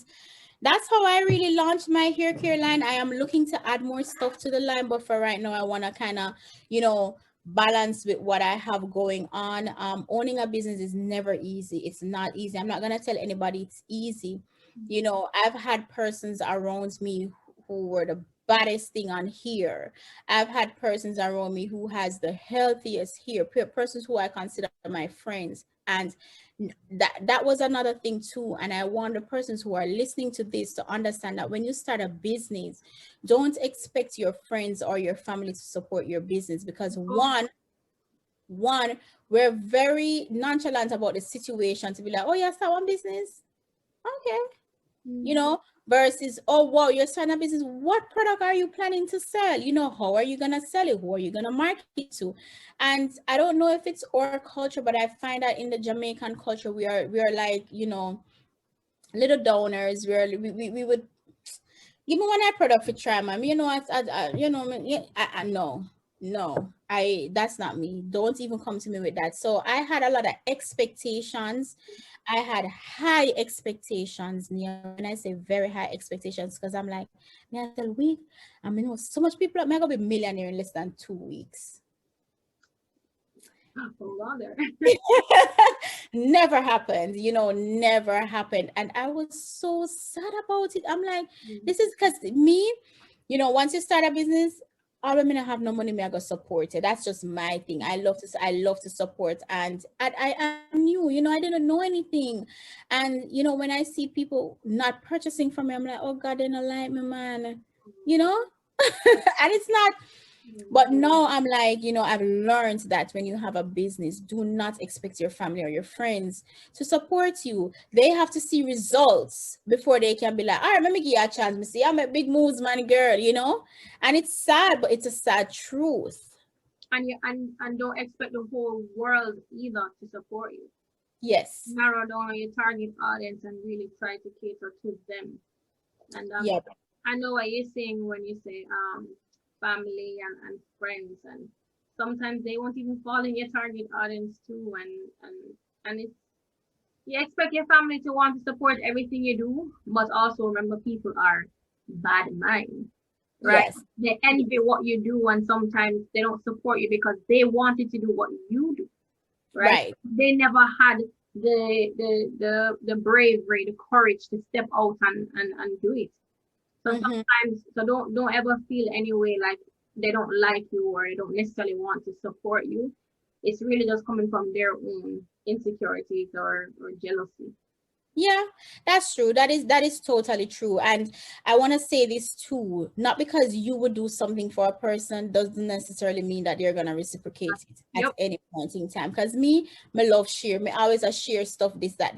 [SPEAKER 1] that's how I really launched my hair care line. I am looking to add more stuff to the line, but for right now, I want to kind of, balance with what I have going on. Owning a business is never easy. It's not easy. I'm not gonna tell anybody it's easy. I've had persons around me who were the baddest thing on here. I've had persons around me who has the healthiest hair, persons who I consider my friends, And that was another thing too. And I want the persons who are listening to this to understand that when you start a business, don't expect your friends or your family to support your business, because
[SPEAKER 2] Oh,
[SPEAKER 1] one, we're very nonchalant about the situation to be like, oh, yeah, start one business. Okay. You
[SPEAKER 2] mm,
[SPEAKER 1] know, versus, oh, wow, you're starting a business. What product are you planning to sell? You know, how are you going to sell it? Who are you going to market it to? And I don't know if it's our culture, but I find that in the Jamaican culture, we are like, little donors. We would give me one eye product for try, man. You know, I no, no, that's not me. Don't even come to me with that. So I had a lot of expectations. I had high expectations, Nia. When I say very high expectations, because I'm like, me I tell week, I mean, so much people, I'm gonna be millionaire in less than 2 weeks.
[SPEAKER 2] rather.
[SPEAKER 1] Never happened, never happened. And I was so sad about it. I'm like,
[SPEAKER 2] Mm,
[SPEAKER 1] this is because me, once you start a business, all women have no money, me I go support it. That's just my thing. I love to support. And I am new, I didn't know anything. And when I see people not purchasing from me, I'm like, oh God, they don't like me, man. You know? And it's not, but
[SPEAKER 2] mm.
[SPEAKER 1] now I'm like, I've learned that when you have a business, do not expect your family or your friends to support you. They have to see results before they can be like, all right, let me give you a chance. Me see, I'm a big moves, man, girl. And it's sad, but it's a sad truth.
[SPEAKER 2] And don't expect the whole world either to support you.
[SPEAKER 1] Yes.
[SPEAKER 2] Narrow down on your target audience and really try to cater to them. And
[SPEAKER 1] Yep.
[SPEAKER 2] I know what you're saying when you say family and friends, and sometimes they won't even fall in your target audience too, and it's, you expect your family to want to support everything you do, but also remember people are bad mind, right?
[SPEAKER 1] Yes.
[SPEAKER 2] They envy what you do, and sometimes they don't support you because they wanted to do what you do, right?
[SPEAKER 1] Right.
[SPEAKER 2] They never had the bravery, the courage to step out and do it. So
[SPEAKER 1] Mm-hmm.
[SPEAKER 2] sometimes, so don't ever feel any way like they don't like you or they don't necessarily want to support you. It's really just coming from their own insecurities or jealousy.
[SPEAKER 1] Yeah, that's true. That is totally true. And I want to say this too. Not because you would do something for a person doesn't necessarily mean that they're gonna reciprocate it at
[SPEAKER 2] Yep.
[SPEAKER 1] any point in time. Because me love share. Me always a share stuff, this, that.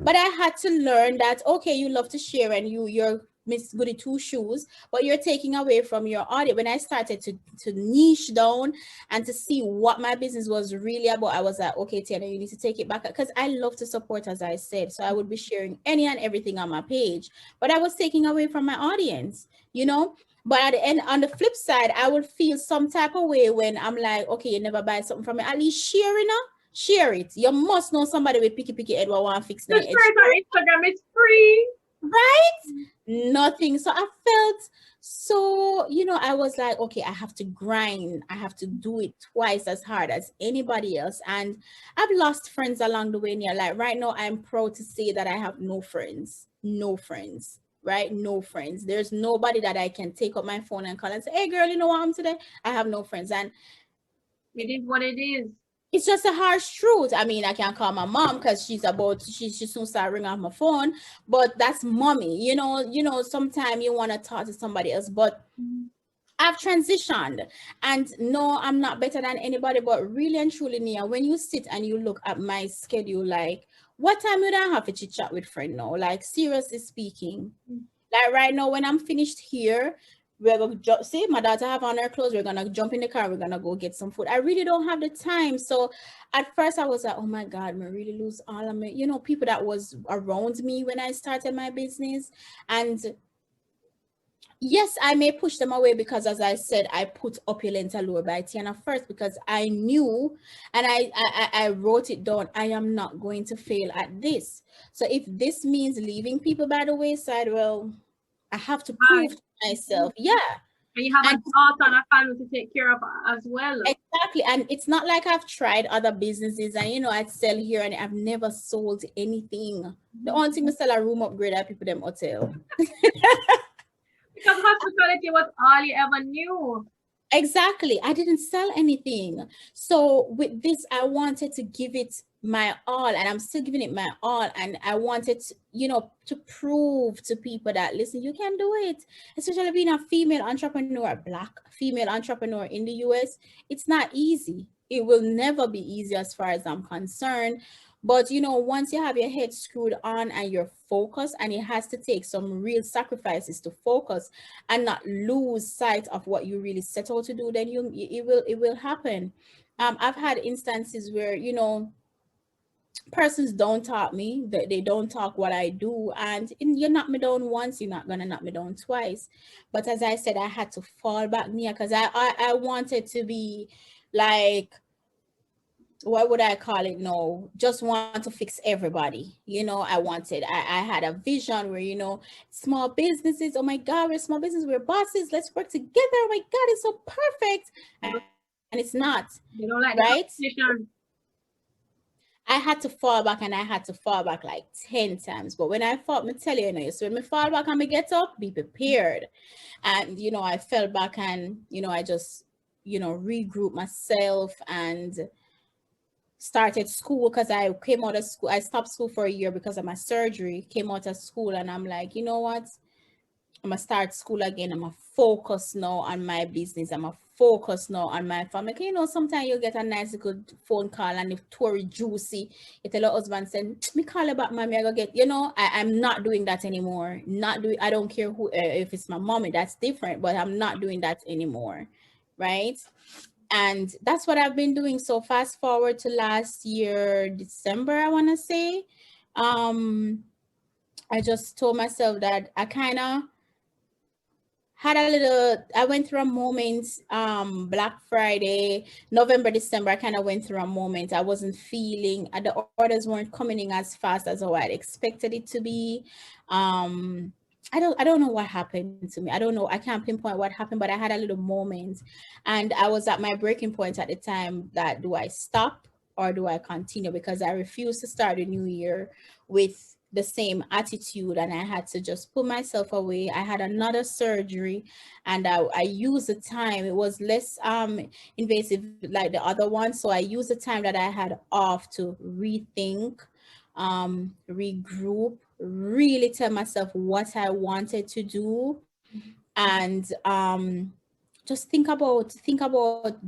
[SPEAKER 1] But I had to learn that okay, you love to share and you're Miss Goody Two Shoes, but you're taking away from your audience. When I started to niche down and to see what my business was really about, I was like, okay, Tiahna, you need to take it back because I love to support, as I said. So I would be sharing any and everything on my page, but I was taking away from my audience, you know. But at the end, on the flip side, I would feel some type of way when I'm like, okay, you never buy something from me. At least share it, share it. You must know somebody with picky head what want to fix
[SPEAKER 2] The
[SPEAKER 1] their edge.
[SPEAKER 2] shirt on Instagram is free.
[SPEAKER 1] Right? Nothing. So I felt so, I was like, okay, I have to grind. I have to do it twice as hard as anybody else. And I've lost friends along the way. And like right now, I'm proud to say that I have no friends. No friends. Right? No friends. There's nobody that I can take up my phone and call and say, hey girl, you know what I'm today? I have no friends. And
[SPEAKER 2] It is what it is.
[SPEAKER 1] it's just a harsh truth. I mean, I can't call my mom because she soon start ringing off my phone, but that's mommy. Sometimes you want to talk to somebody else, but
[SPEAKER 2] Mhm.
[SPEAKER 1] I've transitioned. And no, I'm not better than anybody, but really and truly, Nia, when you sit and you look at my schedule, like what time would I have to chit chat with friend now? Like seriously speaking, like right now, when I'm finished here, we're gonna see my daughter have on her clothes. We're gonna jump in the car. We're gonna go get some food. I really don't have the time. So at first, I was like, "Oh my God, I really lose all of my, people that was around me when I started my business." And yes, I may push them away because, as I said, I put Opulent Allure by Tiahna first because I knew, and I wrote it down. I am not going to fail at this. So if this means leaving people by the wayside, well, I have to
[SPEAKER 2] Hi.
[SPEAKER 1] prove to myself, yeah.
[SPEAKER 2] And you have a
[SPEAKER 1] And
[SPEAKER 2] daughter and a family to take care of as well.
[SPEAKER 1] exactly, and it's not like I've tried other businesses and I'd sell here and I've never sold anything. The only thing I sell a room upgrade at people them hotel.
[SPEAKER 2] Because hospitality was all you ever knew.
[SPEAKER 1] Exactly. I didn't sell anything. So with this, I wanted to give it my all, and I'm still giving it my all. And I wanted to, to prove to people that, listen, you can do it. Especially being a female entrepreneur, a black female entrepreneur in the US, it's not easy. It will never be easy as far as I'm concerned. But once you have your head screwed on and you're focused, and it has to take some real sacrifices to focus and not lose sight of what you really set out to do, then it will happen. I've had instances where persons don't talk me, they don't talk what I do, and you knock me down once, you're not gonna knock me down twice. But as I said, I had to fall back, Nia, because I wanted to be like, what would I call it? No, just want to fix everybody. I had a vision where, small businesses, oh my God, we're small business, we're bosses, let's work together. Oh my God, it's so perfect. And it's not,
[SPEAKER 2] They don't
[SPEAKER 1] right?
[SPEAKER 2] like the competition.
[SPEAKER 1] I had to fall back, and I had to fall back like 10 times. But when I fought, me tell you, so when me fall back and me get up, be prepared. And, I fell back, and, I just, regroup myself and started school, because I came out of school. I stopped school for a year because of my surgery, came out of school, and I'm like, you know what? I'm gonna start school again. I'm gonna focus now on my business. I'm gonna focus now on my family. Sometimes you get a nice good phone call, and if Tory juicy, you tell your husband, saying, me call you back, mommy, I go get, I'm not doing that anymore. Not doing, I don't care who, if it's my mommy, that's different, but I'm not doing that anymore. Right. And that's what I've been doing. So fast forward to last year, December, I want to say, um, I just told myself that I kind of I went through a moment, Black Friday, November, December, I kind of went through a moment. I wasn't feeling, the orders weren't coming in as fast as how I'd expected it to be. Um, I don't know what happened to me. I don't know. I can't pinpoint what happened, but I had a little moment, and I was at my breaking point at the time, that do I stop or do I continue? Because I refused to start the new year with the same attitude, and I had to just put myself away. I had another surgery, and I used the time. It was less invasive like the other one. So I used the time that I had off to rethink, regroup, really tell myself what I wanted to do, and just think about,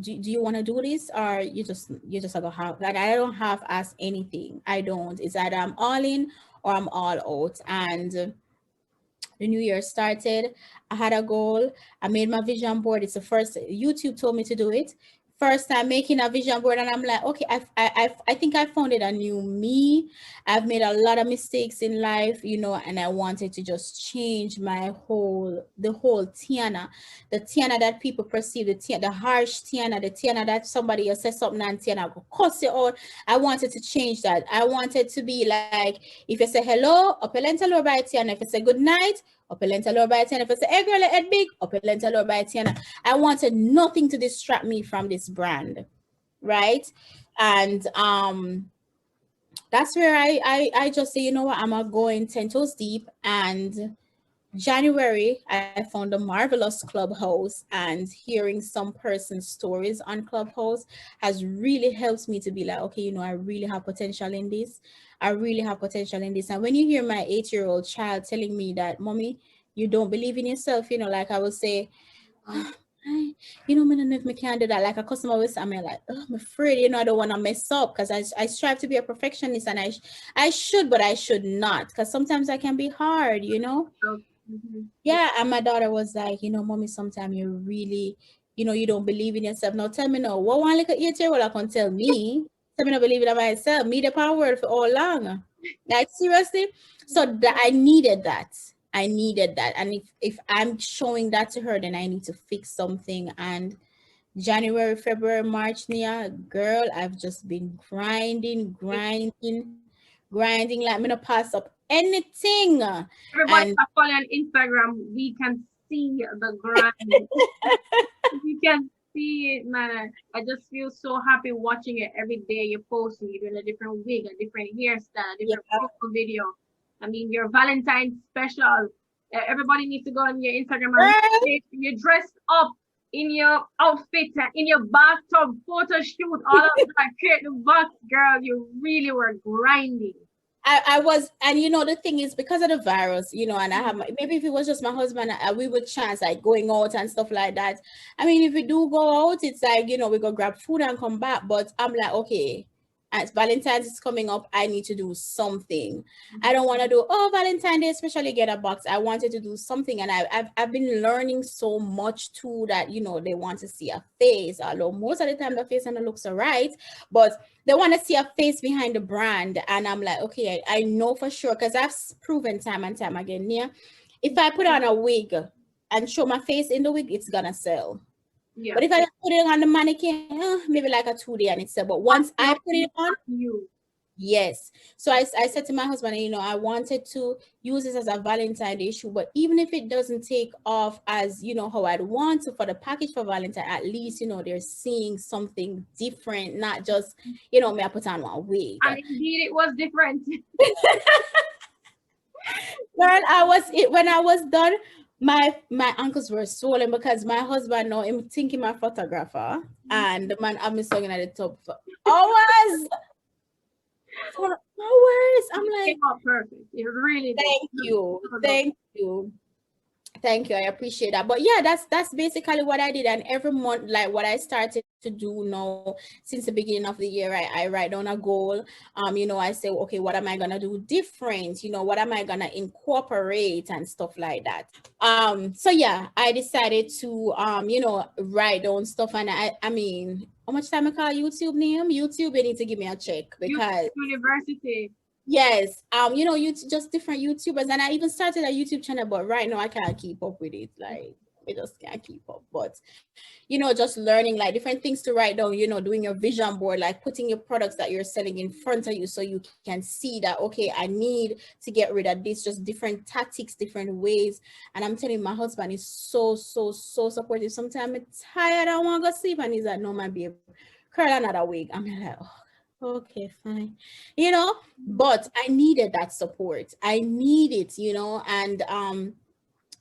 [SPEAKER 1] do you want to do this, or you just gonna have, like, I don't have as anything. I don't. It's either I'm all in or I'm all out. And the new year started. I had a goal. I made my vision board. It's the first, YouTube told me to do it. First time making a vision board, and I'm like, okay, I think I found it a new me. I've made a lot of mistakes in life, and I wanted to just change the whole Tiahna, the Tiahna that people perceive, the harsh Tiahna, the Tiahna that somebody else says something and Tiahna go cuss you out. I wanted to change that. I wanted to be like, if you say hello, Opulent Allure By Tiahna. If you say good night, Opulent Allure By Tiahna. If you say, hey girl, your head big, Opulent Allure By Tiahna. I wanted nothing to distract me from this brand, right? And that's where I just say, you know what, I'm gonna go in 10 toes deep. And January, I found a marvelous Clubhouse, and hearing some person's stories on Clubhouse has really helped me to be like, okay, I really have potential in this. I really have potential in this. And when you hear my 8-year-old child telling me that, mommy, you don't believe in yourself, like I would say, I, me don't know if me can do that. Like a customer will say, I'm like, oh, I'm afraid, I don't want to mess up, because I strive to be a perfectionist, and I should, but I should not, because sometimes I can be hard.
[SPEAKER 2] So, mhm.
[SPEAKER 1] Yeah, and my daughter was like, mommy, sometimes you really, you don't believe in yourself. Now tell me now, what one little 8-year-old I can tell me? Tell me not believe in myself. Me the power word for all long. Like seriously. So that I needed that. I needed that. And if I'm showing that to her, then I need to fix something. And January, February, March, Nia, girl, I've just been grinding like I'm gonna pass up anything.
[SPEAKER 2] Everybody
[SPEAKER 1] And
[SPEAKER 2] that follow on Instagram, we can see the grind. You can see it, man. I just feel so happy watching it every day. You're posting, you're doing a different wig, a different hairstyle, a
[SPEAKER 1] yeah,
[SPEAKER 2] different profile video. I mean, your Valentine's special. Everybody needs to go on your Instagram and
[SPEAKER 1] girl,
[SPEAKER 2] see you're dressed up in your outfit, in your bathtub photo shoot, all of that, create the box, girl. You really were grinding.
[SPEAKER 1] I was, and the thing is, because of the virus, and I have maybe if it was just my husband, we would chance like going out and stuff like that. I mean, if we do go out, it's like, we go grab food and come back. But I'm like, okay, as Valentine's is coming up, I need to do something. I
[SPEAKER 2] Mhm.
[SPEAKER 1] don't want to do, oh, Valentine's Day, especially get a box. I wanted to do something. And I've been learning so much too that, they want to see a face, although most of the time the face and the looks are right. But they want to see a face behind the brand. And I'm like, okay, I know for sure, because I've proven time and time again, yeah, if I put on a wig and show my face in the wig, it's gonna sell.
[SPEAKER 2] Yeah.
[SPEAKER 1] But if I just put it on the mannequin, maybe like a 2 day and it's sell. But once
[SPEAKER 2] On
[SPEAKER 1] I
[SPEAKER 2] you,
[SPEAKER 1] put it on,
[SPEAKER 2] on you.
[SPEAKER 1] yes. So I said to my husband, I wanted to use this as a Valentine Day shoe, but even if it doesn't take off as, how I'd want to for the package for Valentine, at least, they're seeing something different, not just, me, I put on one wig.
[SPEAKER 2] And indeed, it was different.
[SPEAKER 1] Girl, when I was done, my ankles were swollen because my husband know him thinking my photographer, and the man had me singing at the top for hours. For hours. I'm
[SPEAKER 2] It
[SPEAKER 1] like,
[SPEAKER 2] came out perfect. It really did.
[SPEAKER 1] thank you.
[SPEAKER 2] So good.
[SPEAKER 1] Thank you. Thank you. I appreciate that. But yeah, that's basically what I did. And every month, like what I started to do now since the beginning of the year, I write down a goal. I say, okay, what am I gonna do different? What am I gonna incorporate and stuff like that. So yeah, I decided to write down stuff, and I mean, how much time I call YouTube name? YouTube, you need to give me a check
[SPEAKER 2] You
[SPEAKER 1] because
[SPEAKER 2] university.
[SPEAKER 1] yes, you just different YouTubers, and I even started a YouTube channel, but right now I can't keep up with it. Like, I just can't keep up. But just learning like different things to write down. Doing your vision board, like putting your products that you're selling in front of you, so you can see that okay, I need to get rid of this. Just different tactics, different ways. And I'm telling you, my husband is so supportive. Sometimes I'm tired, I want to go sleep, and he's like, "No, my babe, curl another week." I'm like, oh, okay, fine. you know but I needed that support. I need it, and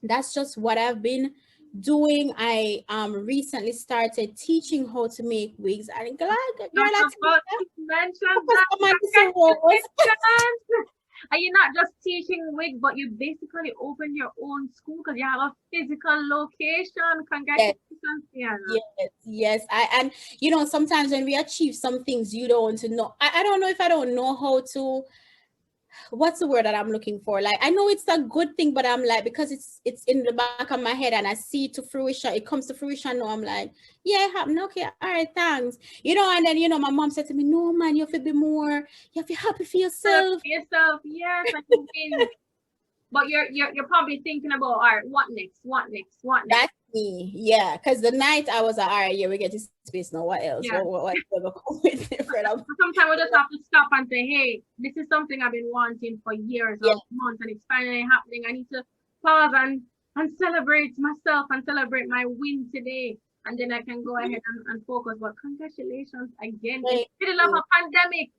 [SPEAKER 1] that's just what I've been doing. I recently started teaching how to make wigs. I'm glad, girl,
[SPEAKER 2] Just
[SPEAKER 1] I tell
[SPEAKER 2] about
[SPEAKER 1] you,
[SPEAKER 2] to mention
[SPEAKER 1] focus
[SPEAKER 2] that.
[SPEAKER 1] on my little rose.
[SPEAKER 2] Congratulations. And you're not just teaching wig, but you basically opened your own school because you have a physical location.
[SPEAKER 1] Yes,
[SPEAKER 2] Congratulations, Tiahna.
[SPEAKER 1] yes. And sometimes when we achieve some things, you don't know. I don't know if I don't know how to, what's the word that I'm looking for? Like, I know it's a good thing, but I'm like, because it's in the back of my head and I see it to fruition, it comes to fruition now. I'm like, yeah, it happened. Okay, all right, thanks. And then my mom said to me, no man, you have to be more, you have to be happy for
[SPEAKER 2] For
[SPEAKER 1] yourself.
[SPEAKER 2] yourself, yes, and you win. But you're probably thinking about, all right, what next? What next? What next?
[SPEAKER 1] That's me, yeah. Because the night I was like, all right, yeah, we get to space now. What else?
[SPEAKER 2] Yeah.
[SPEAKER 1] What's gonna come with different?
[SPEAKER 2] Sometimes we just have to stop and say, hey, this is something I've been wanting for years
[SPEAKER 1] Yeah,
[SPEAKER 2] or months, and it's finally happening. I need to pause and celebrate myself and celebrate my win today. And then I can go ahead and focus. But congratulations again in
[SPEAKER 1] thank
[SPEAKER 2] the middle of
[SPEAKER 1] you.
[SPEAKER 2] a pandemic.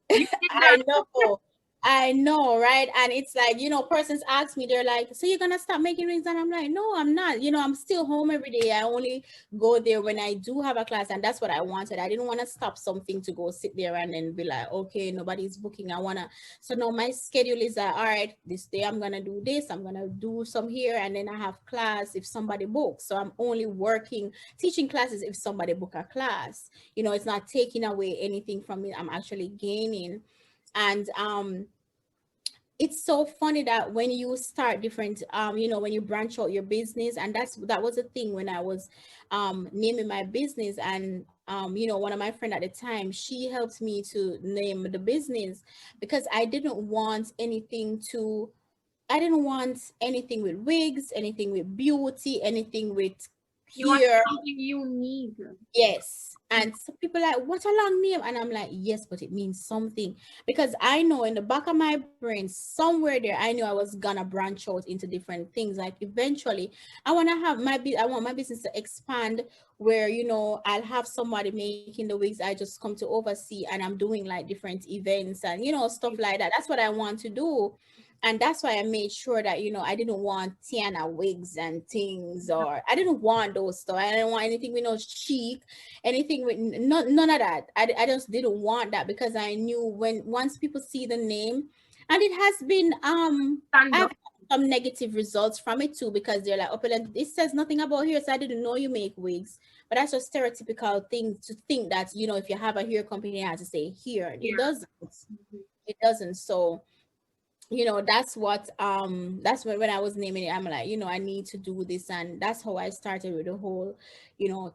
[SPEAKER 2] You did that.
[SPEAKER 1] I know. I know, right? And it's like, persons ask me, they're like, so you're gonna stop making rings? And I'm like, no, I'm not. I'm still home every day. I only go there when I do have a class, and that's what I wanted. I didn't want to stop something to go sit there and then be like, okay, nobody's booking. So now my schedule is that, all right, this day I'm gonna do this, I'm gonna do some here, and then I have class if somebody books. So I'm only working, teaching classes if somebody book a class. It's not taking away anything from me. I'm actually gaining. And it's so funny that when you start different, when you branch out your business, and that was a thing when I was naming my business. And one of my friend at the time, she helped me to name the business, because I didn't want anything with wigs, anything with beauty, anything with
[SPEAKER 2] You want
[SPEAKER 1] hair.
[SPEAKER 2] something unique.
[SPEAKER 1] Yes. And some people are like, what a long name. And I'm like, yes, but it means something. Because I know in the back of my brain, somewhere there, I knew I was gonna branch out into different things. Like eventually, I want my business to expand where, I'll have somebody making the wigs. I just come to oversee, and I'm doing like different events and, stuff like that. That's what I want to do. And that's why I made sure that, I didn't want Tiahna wigs and things, or I didn't want those stuff. I didn't want anything with no cheek, anything with none of that. I just didn't want that, because I knew when once people see the name, and it has been,
[SPEAKER 2] Stand
[SPEAKER 1] I've
[SPEAKER 2] up.
[SPEAKER 1] had some negative results from it too, because they're like, Opulent, it says nothing about hair, so I didn't know you make wigs. But that's a stereotypical thing to think that, if you have a hair company, it has to say here. It
[SPEAKER 2] Here.
[SPEAKER 1] doesn't.
[SPEAKER 2] Mhm.
[SPEAKER 1] It doesn't. So, that's when I was naming it, I'm like, I need to do this. And that's how I started with the whole,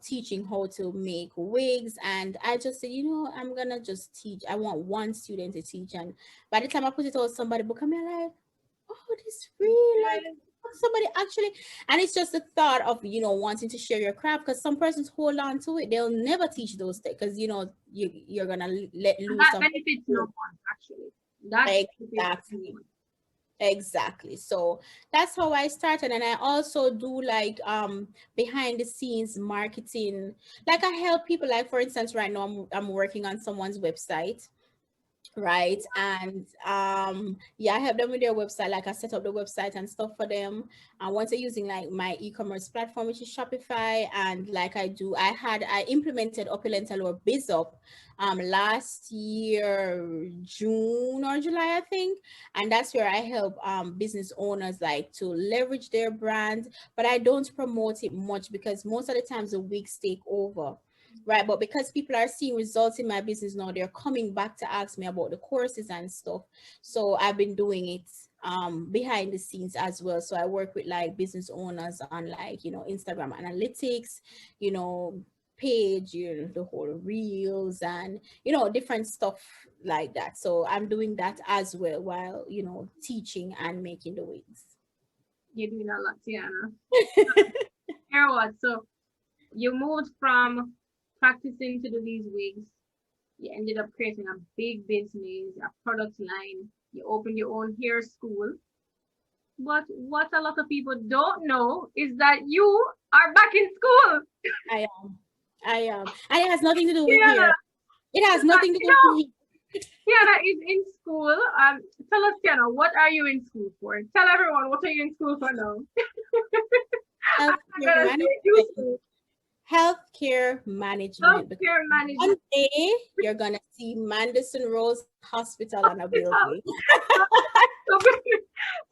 [SPEAKER 1] teaching how to make wigs. And I just said, I'm gonna just teach. I want one student to teach. And by the time I put it out, somebody book me like, oh, this real, like,
[SPEAKER 2] Yes.
[SPEAKER 1] somebody actually. And it's just the thought of, wanting to share your craft, because some persons hold on to it, they'll never teach those things, because you're gonna let
[SPEAKER 2] And
[SPEAKER 1] lose
[SPEAKER 2] that
[SPEAKER 1] some
[SPEAKER 2] benefits no
[SPEAKER 1] people.
[SPEAKER 2] one, actually. That benefits no
[SPEAKER 1] Exactly.
[SPEAKER 2] one.
[SPEAKER 1] Exactly. So that's how I started. And I also do like behind the scenes marketing. Like, I help people, like, for instance, right now I'm working on someone's website, right? And yeah, I help them with their website. Like, I set up the website and stuff for them. And once they're using like my e-commerce platform, which is Shopify, and like I implemented Opulent Allure Bizup last year, June or July, I think. And that's where I help business owners like to leverage their brand, but I don't promote it much, because most of the times the weeks take over. Right, but because people are seeing results in my business now, they're coming back to ask me about the courses and stuff. So I've been doing it behind the scenes as well. So I work with like business owners on, like, Instagram analytics, you know, page, the whole reels, and different stuff like that. So I'm doing that as well, while teaching and making the wigs.
[SPEAKER 2] You're doing a lot, Tiana. Here what? So you moved from practicing to do these wigs. You ended up creating a big business, a product line. You opened your own hair school. But what a lot of people don't know is that you are back in school.
[SPEAKER 1] I am. I am. And it has nothing to do with
[SPEAKER 2] Tiana,
[SPEAKER 1] hair. It has nothing to
[SPEAKER 2] you
[SPEAKER 1] do
[SPEAKER 2] know,
[SPEAKER 1] with
[SPEAKER 2] Tiana is in school. Tell us, Tiana, what are you in school for? Tell everyone what are you in school for now. I'm not
[SPEAKER 1] healthcare
[SPEAKER 2] gonna say you
[SPEAKER 1] management.
[SPEAKER 2] school.
[SPEAKER 1] Healthcare management. Because
[SPEAKER 2] Healthcare
[SPEAKER 1] one
[SPEAKER 2] management.
[SPEAKER 1] day you're gonna see Manderson-Rose Hospital on a building.
[SPEAKER 2] So,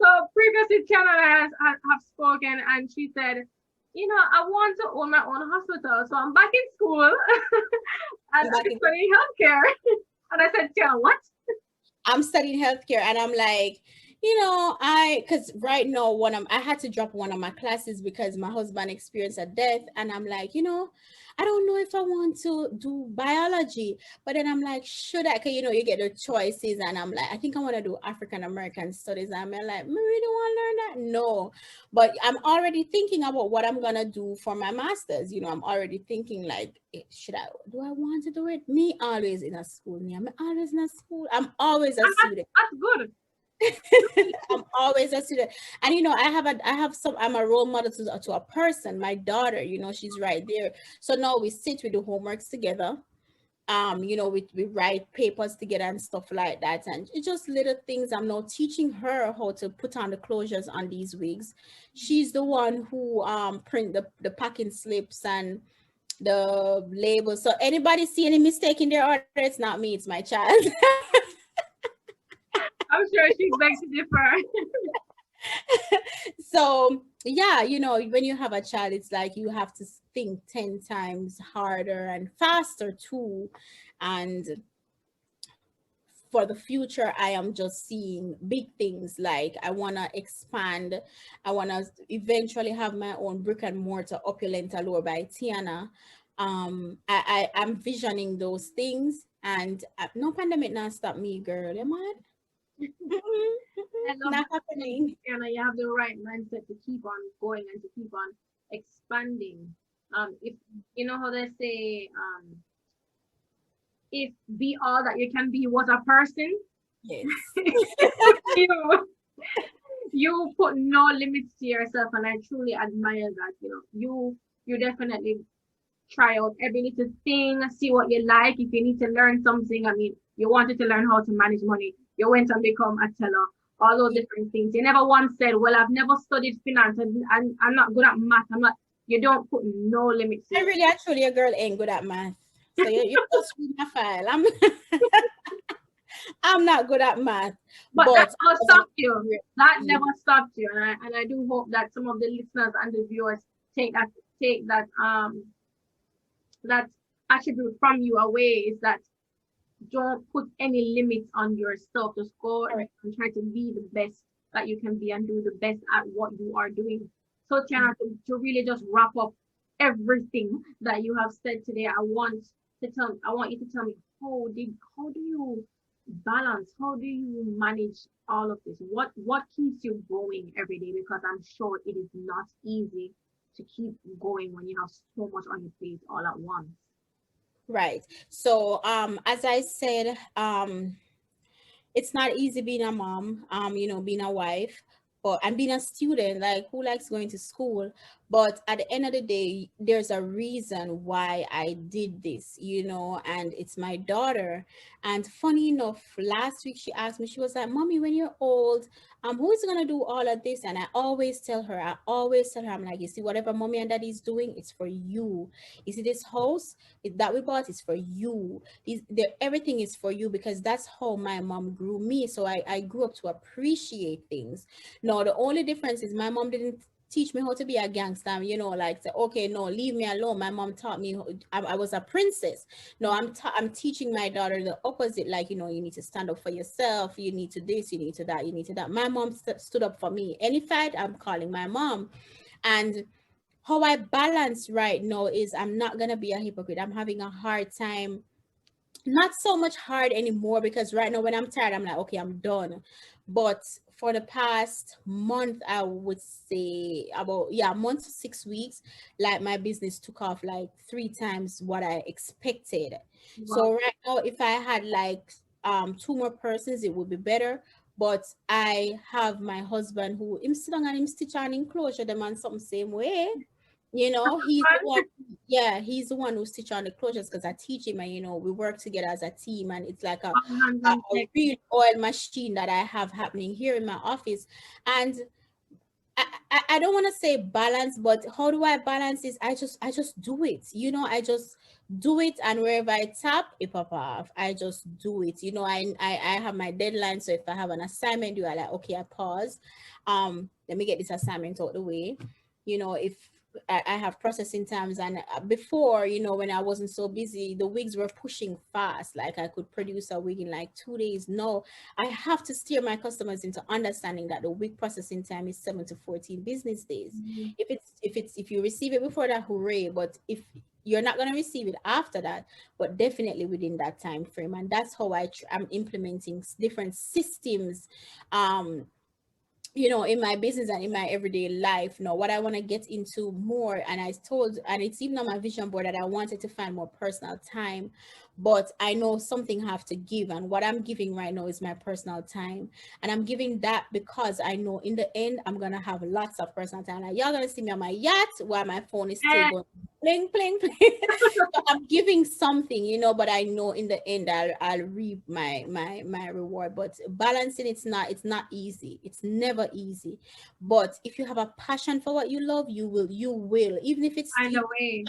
[SPEAKER 2] so previously, Tiana have spoken, and she said, I want to own my own hospital, so I'm back in school and
[SPEAKER 1] I'm back
[SPEAKER 2] I'm
[SPEAKER 1] in
[SPEAKER 2] studying healthcare. And I said, Tiana, what?
[SPEAKER 1] I'm studying healthcare, and I'm like, because right now I had to drop one of my classes because my husband experienced a death, and I'm like, I don't know if I want to do biology, but then I'm like, should I? Cause you get the choices, and I'm like, I think I want to do African American studies. And I'm like, I really want to learn that. No, but I'm already thinking about what I'm gonna do for my masters. I'm already thinking like, should I? Do I want to do it? Me always in a school. Me, I'm always in a school. I'm always a
[SPEAKER 2] And
[SPEAKER 1] student.
[SPEAKER 2] that's good.
[SPEAKER 1] I'm always a student. And I'm a role model to a person, my daughter, she's right there. So now we sit, we do homeworks together. We write papers together and stuff like that. And it's just little things. I'm now teaching her how to put on the closures on these wigs. She's the one who print the packing slips and the labels. So anybody see any mistake in their order, it's not me, it's my child.
[SPEAKER 2] I'm sure she's begged to differ.
[SPEAKER 1] So yeah, when you have a child, it's like you have to think 10 times harder and faster too. And for the future, I am just seeing big things. Like, I want to expand. I want to eventually have my own brick and mortar Opulent Allure by Tiahna. I'm visioning those things. And no pandemic not stop me, girl. Am I?
[SPEAKER 2] I love
[SPEAKER 1] Not
[SPEAKER 2] that
[SPEAKER 1] happening.
[SPEAKER 2] energy, Tiana. You have the right mindset to keep on going and to keep on expanding. If you know how they say, if be all that you can be was a person,
[SPEAKER 1] Yes.
[SPEAKER 2] you you put no limits to yourself, and I truly admire that. You definitely try out every little thing, see what you like. If you need to learn something, I mean, you wanted to learn how to manage money, you went and become a teller. all those different things. You never once said, well, I've never studied finance and I'm not good at math. I'm not, you don't put no limits to
[SPEAKER 1] I
[SPEAKER 2] yourself.
[SPEAKER 1] really actually a girl ain't good at math. So you just read my file. I'm not good at math,
[SPEAKER 2] But that
[SPEAKER 1] but
[SPEAKER 2] never
[SPEAKER 1] as
[SPEAKER 2] stopped you. That
[SPEAKER 1] a,
[SPEAKER 2] never stopped you. And I do hope that some of the listeners and the viewers take that take that that attribute from you away, is that don't put any limits on yourself. Just go and try to be the best that you can be and do the best at what you are doing. So Tiahna, to really just wrap up everything that you have said today, I want you to tell me, how do you balance, how do you manage all of this? What keeps you going every day? Because I'm sure it is not easy to keep going when you have so much on your plate all at once.
[SPEAKER 1] right. So as I said, it's not easy being a mom, being a wife, but and being a student. Like, who likes going to school? But at the end of the day, there's a reason why I did this, and it's my daughter. And funny enough, last week she asked me, she was like, "Mommy, when you're old, who is gonna do all of this?" And I always tell her, I'm like, "You see, whatever mommy and daddy is doing, it's for you. You see, this house that we bought is for you. Everything is for you," because that's how my mom grew me. So I grew up to appreciate things. No, the only difference is my mom didn't teach me how to be a gangster, like say, okay, no, leave me alone. My mom taught me I was a princess. No, I'm teaching my daughter the opposite. Like, you need to stand up for yourself. You need to this, you need to that, you need to that. My mom stood up for me. Any fight, I'm calling my mom. And how I balance right now is, I'm not gonna be a hypocrite. I'm having a hard time, not so much hard anymore, because right now when I'm tired, I'm like, okay, I'm done. But for the past month, I would say about, yeah, month to 6 weeks, like my business took off like 3 times what I expected.
[SPEAKER 2] Wow.
[SPEAKER 1] So right now, if I had like two more persons, it would be better. But I have my husband who him sit down and him stitch on enclosure them on something same way. He's the one, yeah, he's the one who stitch on the closures, because I teach him, and we work together as a team, and it's like a,
[SPEAKER 2] All hands
[SPEAKER 1] a,
[SPEAKER 2] on
[SPEAKER 1] a
[SPEAKER 2] deck.
[SPEAKER 1] real oil machine that I have happening here in my office. And I don't want to say balance, but how do I balance this? I just do it. I just do it, and wherever I tap, it pop off. I just do it. I have my deadline. So if I have an assignment due, I like, okay, I pause. Let me get this assignment out the way. If I have processing times, and before, when I wasn't so busy, the wigs were pushing fast. Like, I could produce a wig in like 2 days. No, I have to steer my customers into understanding that the wig processing time is 7 to 14 business days.
[SPEAKER 2] Mhm.
[SPEAKER 1] If you receive it before that, hooray! But if you're not going to receive it after that, but definitely within that time frame, and that's how I'm implementing different systems, um, in my business and in my everyday life. Now, what I want to get into more, and and it's even on my vision board, that I wanted to find more personal time, but I know something have to give, and what I'm giving right now is my personal time. And I'm giving that because I know in the end, I'm gonna have lots of personal time. Like, y'all gonna see me on my yacht while my phone is still
[SPEAKER 2] Eh,
[SPEAKER 1] going bling bling bling. So I'm giving something, but I know in the end, I'll reap my reward. But balancing, it's not easy. It's never easy. But if you have a passion for what you love, you will, even if it's
[SPEAKER 2] find a way.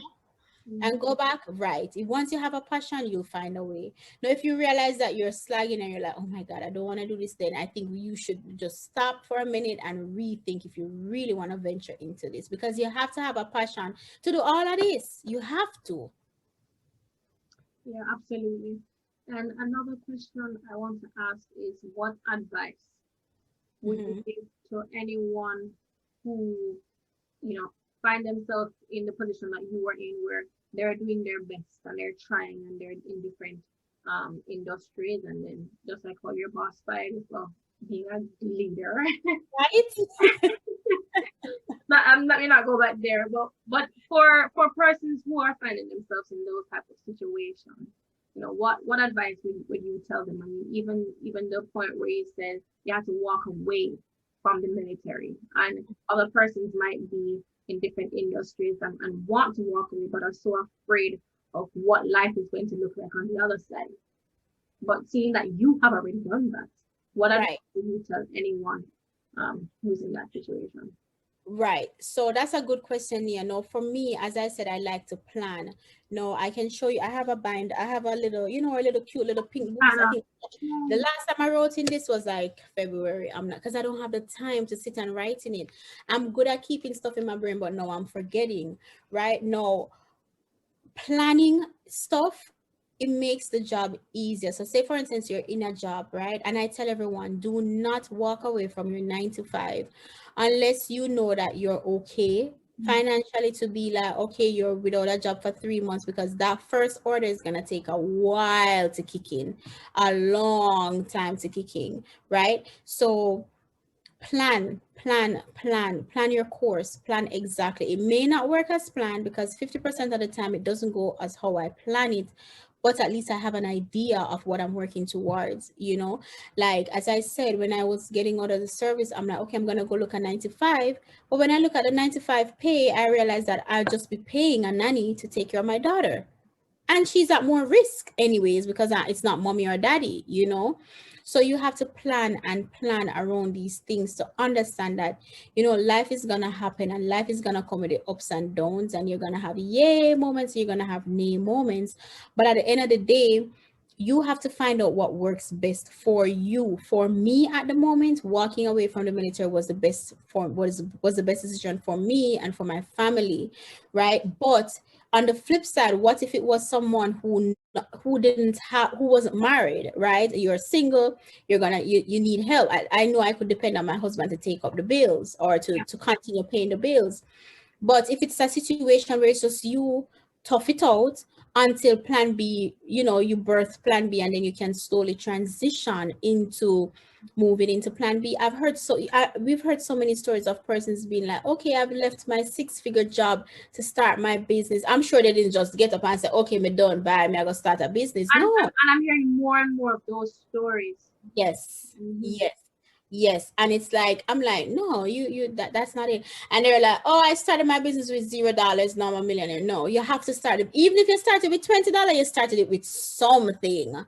[SPEAKER 1] and
[SPEAKER 2] Mhm.
[SPEAKER 1] go back, right. If once you have a passion, you'll find a way. Now, if you realize that you're slagging and you're like, oh my God, I don't want to do this, then I think you should just stop for a minute and rethink if you really want to venture into this, because you have to have a passion to do all of this. You have to.
[SPEAKER 2] Yeah, absolutely. And another question I want to ask is, what advice would you
[SPEAKER 1] Mhm.
[SPEAKER 2] give to anyone who, find themselves in the position that you were in, where they're doing their best and they're trying and they're in different industries, and then just like how your boss fired for being a leader.
[SPEAKER 1] Right?
[SPEAKER 2] But let me not go back there. But for persons who are finding themselves in those type of situations, what advice would you tell them? I mean, even the point where you said you have to walk away from the military, and other persons might be in different industries and want to walk away, but are so afraid of what life is going to look like on the other side. But seeing that you have already done that, What advice
[SPEAKER 1] Right.
[SPEAKER 2] would you tell anyone who's in that situation?
[SPEAKER 1] Right. So that's a good question, Nia. No, for me, as I said, I like to plan. No, I can show you. I have a bind. I have a little, a little cute little pink books. I
[SPEAKER 2] Tiahna,
[SPEAKER 1] think the last time I wrote in this was like February. I'm not, because I don't have the time to sit and write in it. I'm good at keeping stuff in my brain, but no, I'm forgetting. Right? No, planning stuff, it makes the job easier. So say for instance you're in a job, right? And I tell everyone, do not walk away from your 9 to 5 unless you know that you're okay financially, to be like, okay, you're without a job for 3 months, because that first order is gonna take a while to kick in, a long time to kick in, right? So plan your course, plan exactly. It may not work as planned, because 50% of the time it doesn't go as how I plan it, but at least I have an idea of what I'm working towards, like as I said, when I was getting out of the service, I'm like, okay, I'm gonna go look at 95. But when I look at the 95 pay, I realize that I'll just be paying a nanny to take care of my daughter, and she's at more risk anyways, because it's not mommy or daddy. So you have to plan and plan around these things to understand that life is gonna happen, and life is gonna come with the ups and downs, and you're gonna have yay moments, you're gonna have nay moments, but at the end of the day, you have to find out what works best for you. For me at the moment, walking away from the military was the best for was the best decision for me and for my family, right? But on the flip side, what if it was someone who didn't have, who wasn't married, right? You're single, you need help. I know I could depend on my husband to take up the bills, or
[SPEAKER 2] yeah,
[SPEAKER 1] to continue paying the bills. But if it's a situation where it's just you, tough it out until plan B, you birth plan B, and then you can slowly transition into moving into plan B. We've heard so many stories of persons being like, okay, I've left my 6-figure job to start my business. I'm sure they didn't just get up and say, okay, me done, bye, me I go start a business. No.
[SPEAKER 2] and I'm hearing more and more of those stories.
[SPEAKER 1] Yes.
[SPEAKER 2] Hmm.
[SPEAKER 1] Yes. Yes. And it's like, I'm like, no, that's not it. And they're like, oh, I started my business with $0. Now I'm a millionaire. No, you have to start it. Even if you started with $20, you started it with something.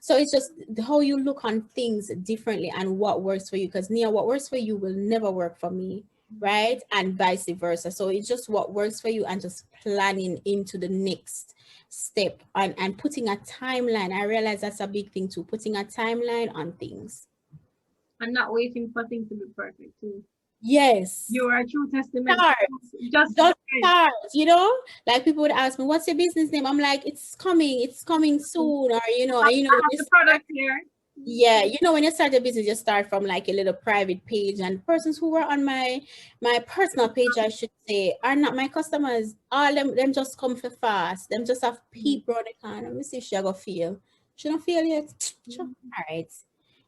[SPEAKER 1] So it's just how you look on things differently and what works for you. Because Nia, what works for you will never work for me. Right. And vice versa. So it's just what works for you, and just planning into the next step, and putting a timeline. I realize that's a big thing too, putting a timeline on things.
[SPEAKER 2] And not waiting for things to be perfect too.
[SPEAKER 1] Yes.
[SPEAKER 2] You are a true testament.
[SPEAKER 1] Start.
[SPEAKER 2] Just
[SPEAKER 1] Just
[SPEAKER 2] start.
[SPEAKER 1] start. Like people would ask me, what's your business name? I'm like, it's coming soon. Or
[SPEAKER 2] I
[SPEAKER 1] when
[SPEAKER 2] have
[SPEAKER 1] you
[SPEAKER 2] the
[SPEAKER 1] start,
[SPEAKER 2] product here.
[SPEAKER 1] yeah, when you start a business, you start from like a little private page, and persons who were on my personal page, I should say, are not my customers. All them just come for fast. Them just have
[SPEAKER 2] Mhm.
[SPEAKER 1] peep around the corner. Let me see if she go feel. She don't feel yet. Sure.
[SPEAKER 2] Mhm.
[SPEAKER 1] All right.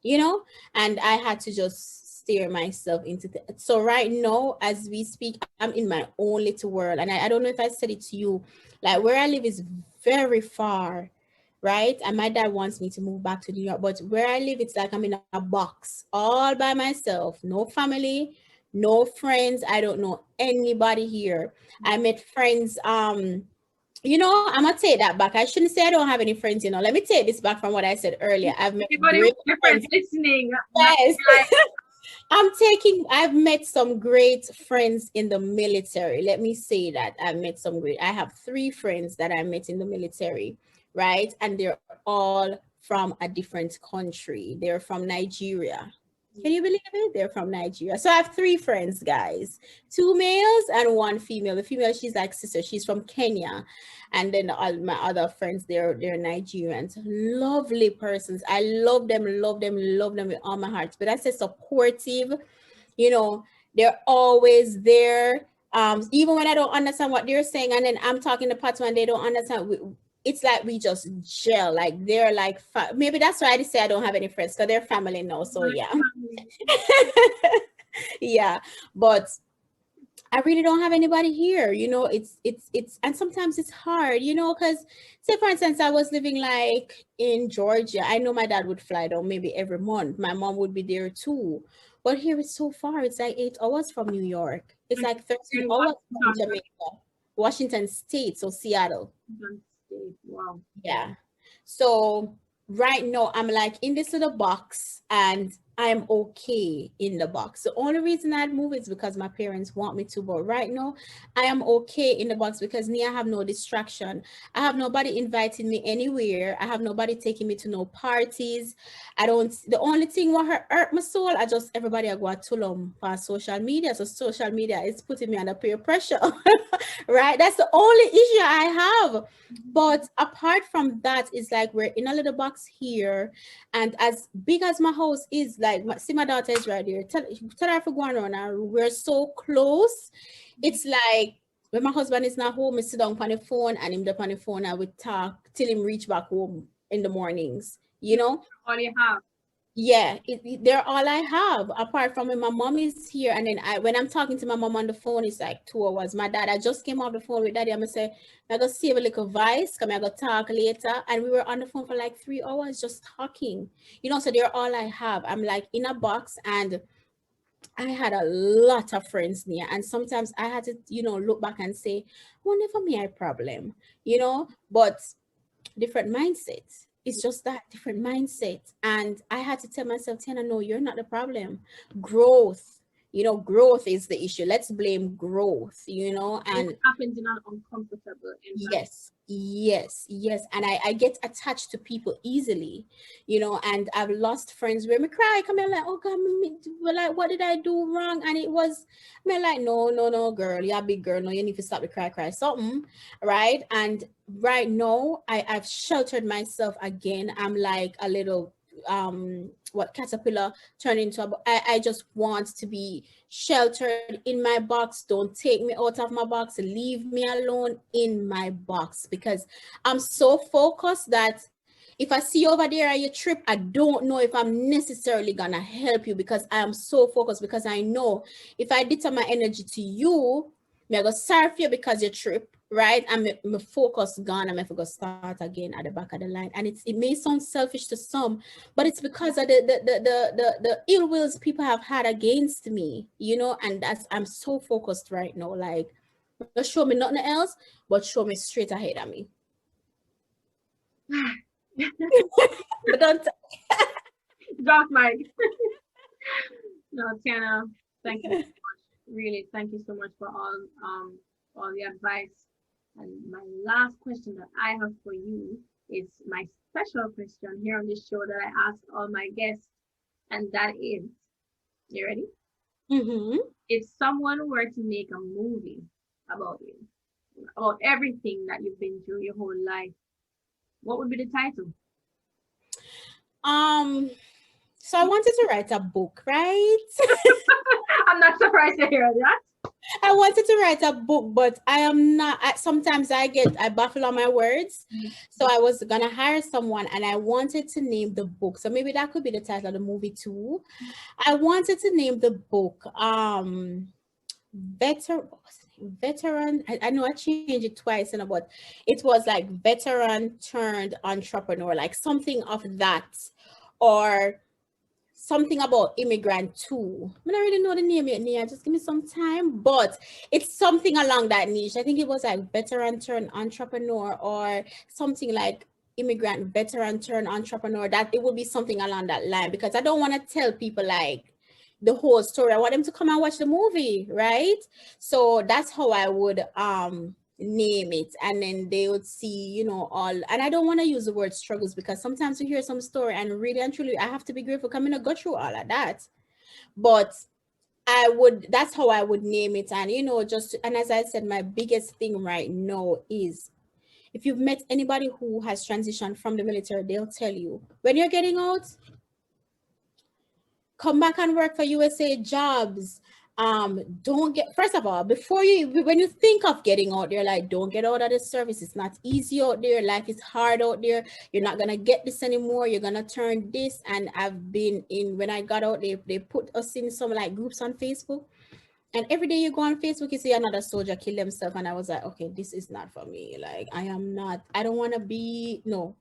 [SPEAKER 1] You know, and I had to just steer myself into so right now as we speak, I'm in my own little world. And I don't know if I said it to you, like where I live is very far, right? And my dad wants me to move back to New York, but where I live, it's like I'm in a box all by myself, no family, no friends. I don't know anybody here. I met friends. I'm gonna take that back. I shouldn't say I don't have any friends. Let me take this back from what I said earlier. I've met
[SPEAKER 2] Everybody
[SPEAKER 1] great
[SPEAKER 2] with your friends
[SPEAKER 1] friends.
[SPEAKER 2] listening. Not
[SPEAKER 1] Yes.
[SPEAKER 2] like
[SPEAKER 1] I've met some great friends in the military. Let me say that. I have 3 friends that I met in the military, right? And they're all from a different country. They're from Nigeria. Can you believe it? They're from Nigeria. So I have 3 friends, guys. 2 males and 1 female. The female, she's like sister. She's from Kenya. And then all my other friends, they're Nigerians. Lovely persons. I love them with all my heart. But I say supportive, you know, they're always there. Even when I don't understand what they're saying, and then I'm talking to Patu and they don't understand. It's like we just gel. Like they're like maybe that's why I just say I don't have any friends, because they're family now. So
[SPEAKER 2] my
[SPEAKER 1] yeah.
[SPEAKER 2] family.
[SPEAKER 1] Yeah. But I really don't have anybody here. It's and sometimes it's hard, because say for instance, I was living like in Georgia. I know my dad would fly down maybe every month. My mom would be there too. But here it's so far. It's like 8 hours from New York. It's like 13
[SPEAKER 2] In
[SPEAKER 1] hours from
[SPEAKER 2] Washington,
[SPEAKER 1] Jamaica, Washington State, so Seattle.
[SPEAKER 2] Washington State. Wow.
[SPEAKER 1] Yeah. So right now I'm like in this little box and I'm okay in the box. The only reason I'd move is because my parents want me to, but right now I am okay in the box because me, I have no distraction. I have nobody inviting me anywhere. I have nobody taking me to no parties. I don't, the only thing what hurt my soul, I just everybody I go to tulum on social media. So social media is putting me under peer pressure. Right? That's the only issue I have. But apart from that, it's like we're in a little box here, and as big as my house is, like see my daughter is right there. Tell her for going on, and we're so close. It's like when my husband is not home, I sit down on the phone and him up on the phone and we talk till him reach back home in the mornings. You know,
[SPEAKER 2] All you have.
[SPEAKER 1] yeah, they're all I have apart from when my mom is here, and then when I'm talking to my mom on the phone, it's like 2 hours. My dad, I just came off the phone with daddy. I'm gonna say, I gotta save a little voice, come I gotta talk later, and we were on the phone for like 3 hours just talking. You know, so they're all I have. I'm like in a box, and I had a lot of friends near, and sometimes I had to, look back and say, I wonder if me I problem, but different mindsets. It's just that different mindset. And I had to tell myself, Tiahna, no, you're not the problem. Growth, growth is the issue. Let's blame growth,
[SPEAKER 2] It
[SPEAKER 1] and
[SPEAKER 2] happens in an uncomfortable environment.
[SPEAKER 1] yes, yes, yes. And I get attached to people easily, and I've lost friends where me cry, come in like, oh God, like, what did I do wrong? And it was me like, no, no, no, girl, you're a big girl. No, you need to stop the cry, something, right? And right now, I've sheltered myself again. I'm like a little what caterpillar turned into I just want to be sheltered in my box. Don't take me out of my box, leave me alone in my box, because I'm so focused that if I see you over there at your trip, I don't know if I'm necessarily gonna help you, because I am so focused, because I know if I deter my energy to you, me I go serve you because you trip, right? And my focus gone, and I go start again at the back of the line. And it may sound selfish to some, but it's because of the ill wills people have had against me, and that's I'm so focused right now. Like, don't show me nothing else, but show me straight ahead of me. But don't.
[SPEAKER 2] Drop mic. No, Tiahna, thank you so much. Really, thank you so much for all the advice. And my last question that I have for you is my special question here on this show that I ask all my guests, and that is, you ready?
[SPEAKER 1] Mm-hmm.
[SPEAKER 2] If someone were to make a movie about you, about everything that you've been through your whole life, what would be the title?
[SPEAKER 1] um so I wanted to write a book, right?
[SPEAKER 2] I'm not surprised to hear that.
[SPEAKER 1] I wanted to write a book, but I am not. Sometimes I baffle on my words. So I was gonna hire someone, and I wanted to name the book. So maybe that could be the title of the movie too. I wanted to name the book veteran. I know I changed it twice, but it was like veteran turned entrepreneur, like something of that, or something about immigrant too. I don't really know the name yet, Nia. Just give me some time. But it's something along that niche. I think it was like veteran turned entrepreneur, or something like immigrant veteran turned entrepreneur. That it would be something along that line, because I don't want to tell people like the whole story. I want them to come and watch the movie, right? So that's how I would name it, and then they would see, all. And I don't want to use the word struggles, because sometimes you hear some story and really and truly I have to be grateful coming to go through all of that. But that's how I would name it. And just, and as I said, my biggest thing right now is, if you've met anybody who has transitioned from the military, they'll tell you, when you're getting out, come back and work for USA jobs. Don't get, first of all, before when you think of getting out there, like, don't get out of the service. It's not easy out there. Life is hard out there. You're not gonna get this anymore. You're gonna turn this. And I've been in, when I got out, they put us in some like groups on Facebook. And every day you go on Facebook, you see another soldier kill themselves. And I was like, okay, this is not for me. Like, I don't want to be, no.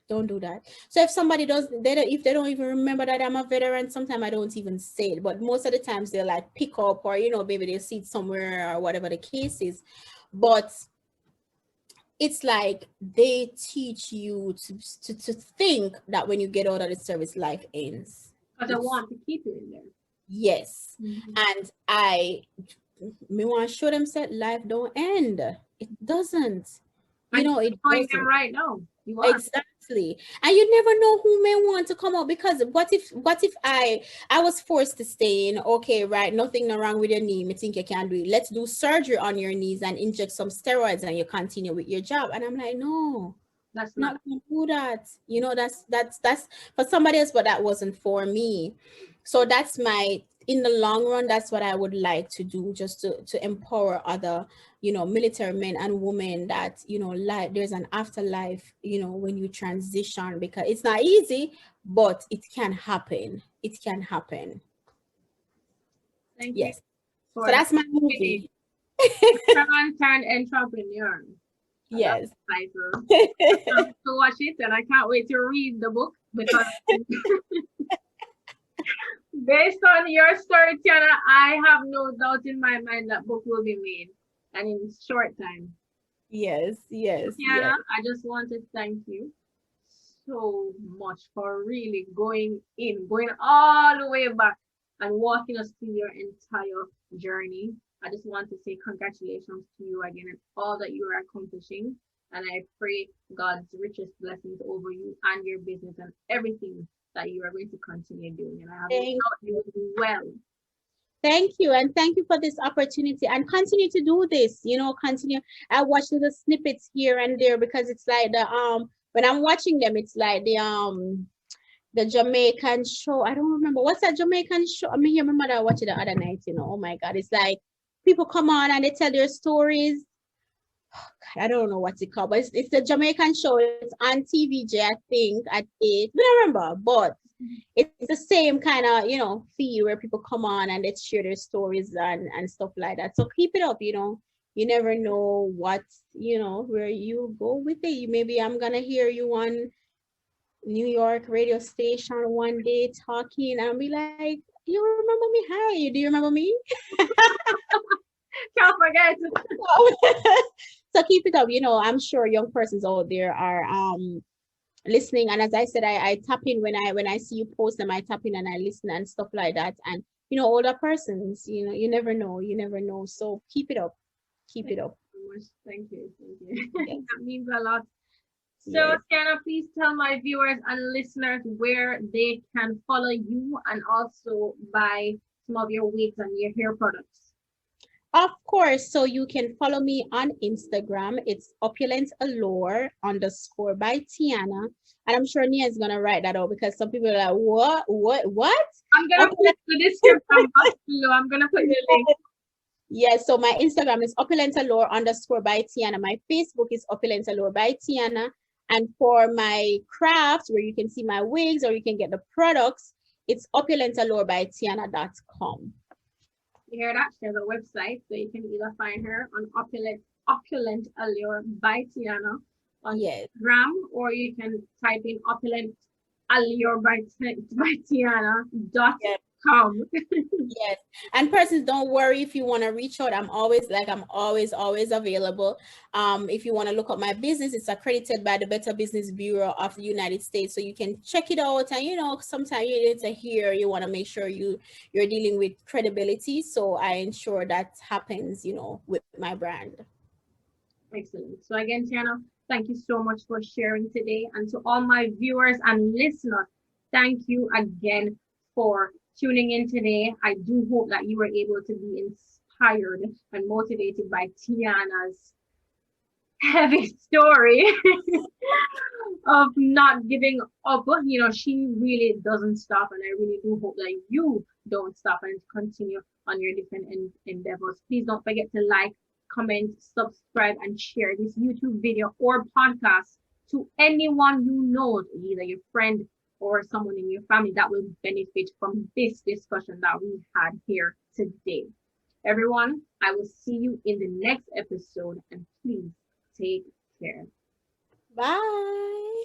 [SPEAKER 1] Don't do that. So if somebody does, if they don't even remember that I'm a veteran, sometimes I don't even say it. But most of the times they'll like pick up, or maybe they'll see it somewhere or whatever the case is. But it's like they teach you to think that when you get out of the service, life ends.
[SPEAKER 2] Because I
[SPEAKER 1] It's
[SPEAKER 2] want to keep you in there.
[SPEAKER 1] yes.
[SPEAKER 2] Mhm.
[SPEAKER 1] And I me want to show them that life don't end. It doesn't.
[SPEAKER 2] And
[SPEAKER 1] It
[SPEAKER 2] you're showing them
[SPEAKER 1] doesn't.
[SPEAKER 2] right now. You are.
[SPEAKER 1] Exactly. And you never know who may want to come out, because what if I was forced to stay in, okay, right, nothing no wrong with your knee, me think you can do it. Let's do surgery on your knees and inject some steroids and you continue with your job. And I'm like, no,
[SPEAKER 2] That's not.
[SPEAKER 1] not gonna do that. That's for somebody else, but that wasn't for me. So that's my in the long run, that's what I would like to do, just to empower other, military men and women, that, like, there's an afterlife, when you transition, because it's not easy, but it can happen. It can happen.
[SPEAKER 2] Thank you
[SPEAKER 1] Yes. So
[SPEAKER 2] for that.
[SPEAKER 1] that's my
[SPEAKER 2] Okay.
[SPEAKER 1] movie.
[SPEAKER 2] Veteran turned entrepreneur. That's
[SPEAKER 1] Yes.
[SPEAKER 2] the title. I can't wait to watch it and I can't wait to read the book because based on your story, Tiana, I have no doubt in my mind that book will be made and in short time.
[SPEAKER 1] Yes, yes, yes.
[SPEAKER 2] Tiana, I just want to thank you so much for really going all the way back and walking us through your entire journey. I just want to say congratulations to you again and all that you are accomplishing. And I pray God's richest blessings over you and your business and everything that you are going to continue doing. And I have no
[SPEAKER 1] Thank
[SPEAKER 2] doubt you will do well.
[SPEAKER 1] Thank you, and thank you for this opportunity, and continue to do this. Continue. I watch little snippets here and there, because it's like the when I'm watching them, it's like the Jamaican show. I don't remember what's that Jamaican show. I mean, you remember that I watched it the other night. Oh my God, it's like people come on and they tell their stories. I don't know what's it called, but it's a Jamaican show. It's on TVJ, I think, at 8. I don't remember, but it's the same kind of, feel where people come on and they share their stories and stuff like that. So keep it up. You never know where you go with it. Maybe I'm gonna hear you on New York radio station one day talking and I'll be like, you remember me? Hi, do you remember me?
[SPEAKER 2] Can't forget.
[SPEAKER 1] So keep it up. I'm sure young persons out there are listening, and as I said, I tap in when I see you post them. I tap in and I listen and stuff like that. And older persons, you never know, so keep it up. Keep
[SPEAKER 2] Thank
[SPEAKER 1] it up.
[SPEAKER 2] you so much. Thank you. Thank you.
[SPEAKER 1] Yes.
[SPEAKER 2] That means a lot. So,
[SPEAKER 1] Yes.
[SPEAKER 2] Tiana, please tell my viewers and listeners where they can follow you and also buy some of your wigs and your hair products.
[SPEAKER 1] Of course. So you can follow me on Instagram. It's Opulent Allure _by Tiahna. And I'm sure Nia is gonna write that out, because some people are like, what?
[SPEAKER 2] I'm gonna put
[SPEAKER 1] Opulent.
[SPEAKER 2] the description box below. I'm gonna put the link.
[SPEAKER 1] Yes, so my Instagram is Opulent Allure _by Tiahna. My Facebook is Opulent Allure by Tiahna. And for my crafts, where you can see my wigs or you can get the products, it's opulentallure.by Tiahna.com.
[SPEAKER 2] You hear that? She has a website, so you can either find her on Opulent Allure by Tiahna on
[SPEAKER 1] Yes.
[SPEAKER 2] Instagram, or you can type in Opulent Allure by Tiahna dot
[SPEAKER 1] Yes.
[SPEAKER 2] com.
[SPEAKER 1] Yes. And persons, don't worry if you want to reach out. I'm always available. If you want to look up my business, it's accredited by the Better Business Bureau of the United States. So you can check it out. And sometimes you need to hear, you want to make sure you're dealing with credibility. So I ensure that happens, with my brand.
[SPEAKER 2] Excellent. So again, Tiahna, thank you so much for sharing today. And to all my viewers and listeners, thank you again for tuning in today. I do hope that you were able to be inspired and motivated by Tiahna's heavy story of not giving up. She really doesn't stop, and I really do hope that you don't stop and continue on your different endeavors. Please don't forget to like, comment, subscribe, and share this YouTube video or podcast to anyone you know, either your friend or someone in your family that will benefit from this discussion that we had here today. Everyone, I will see you in the next episode, and please take care.
[SPEAKER 1] Bye.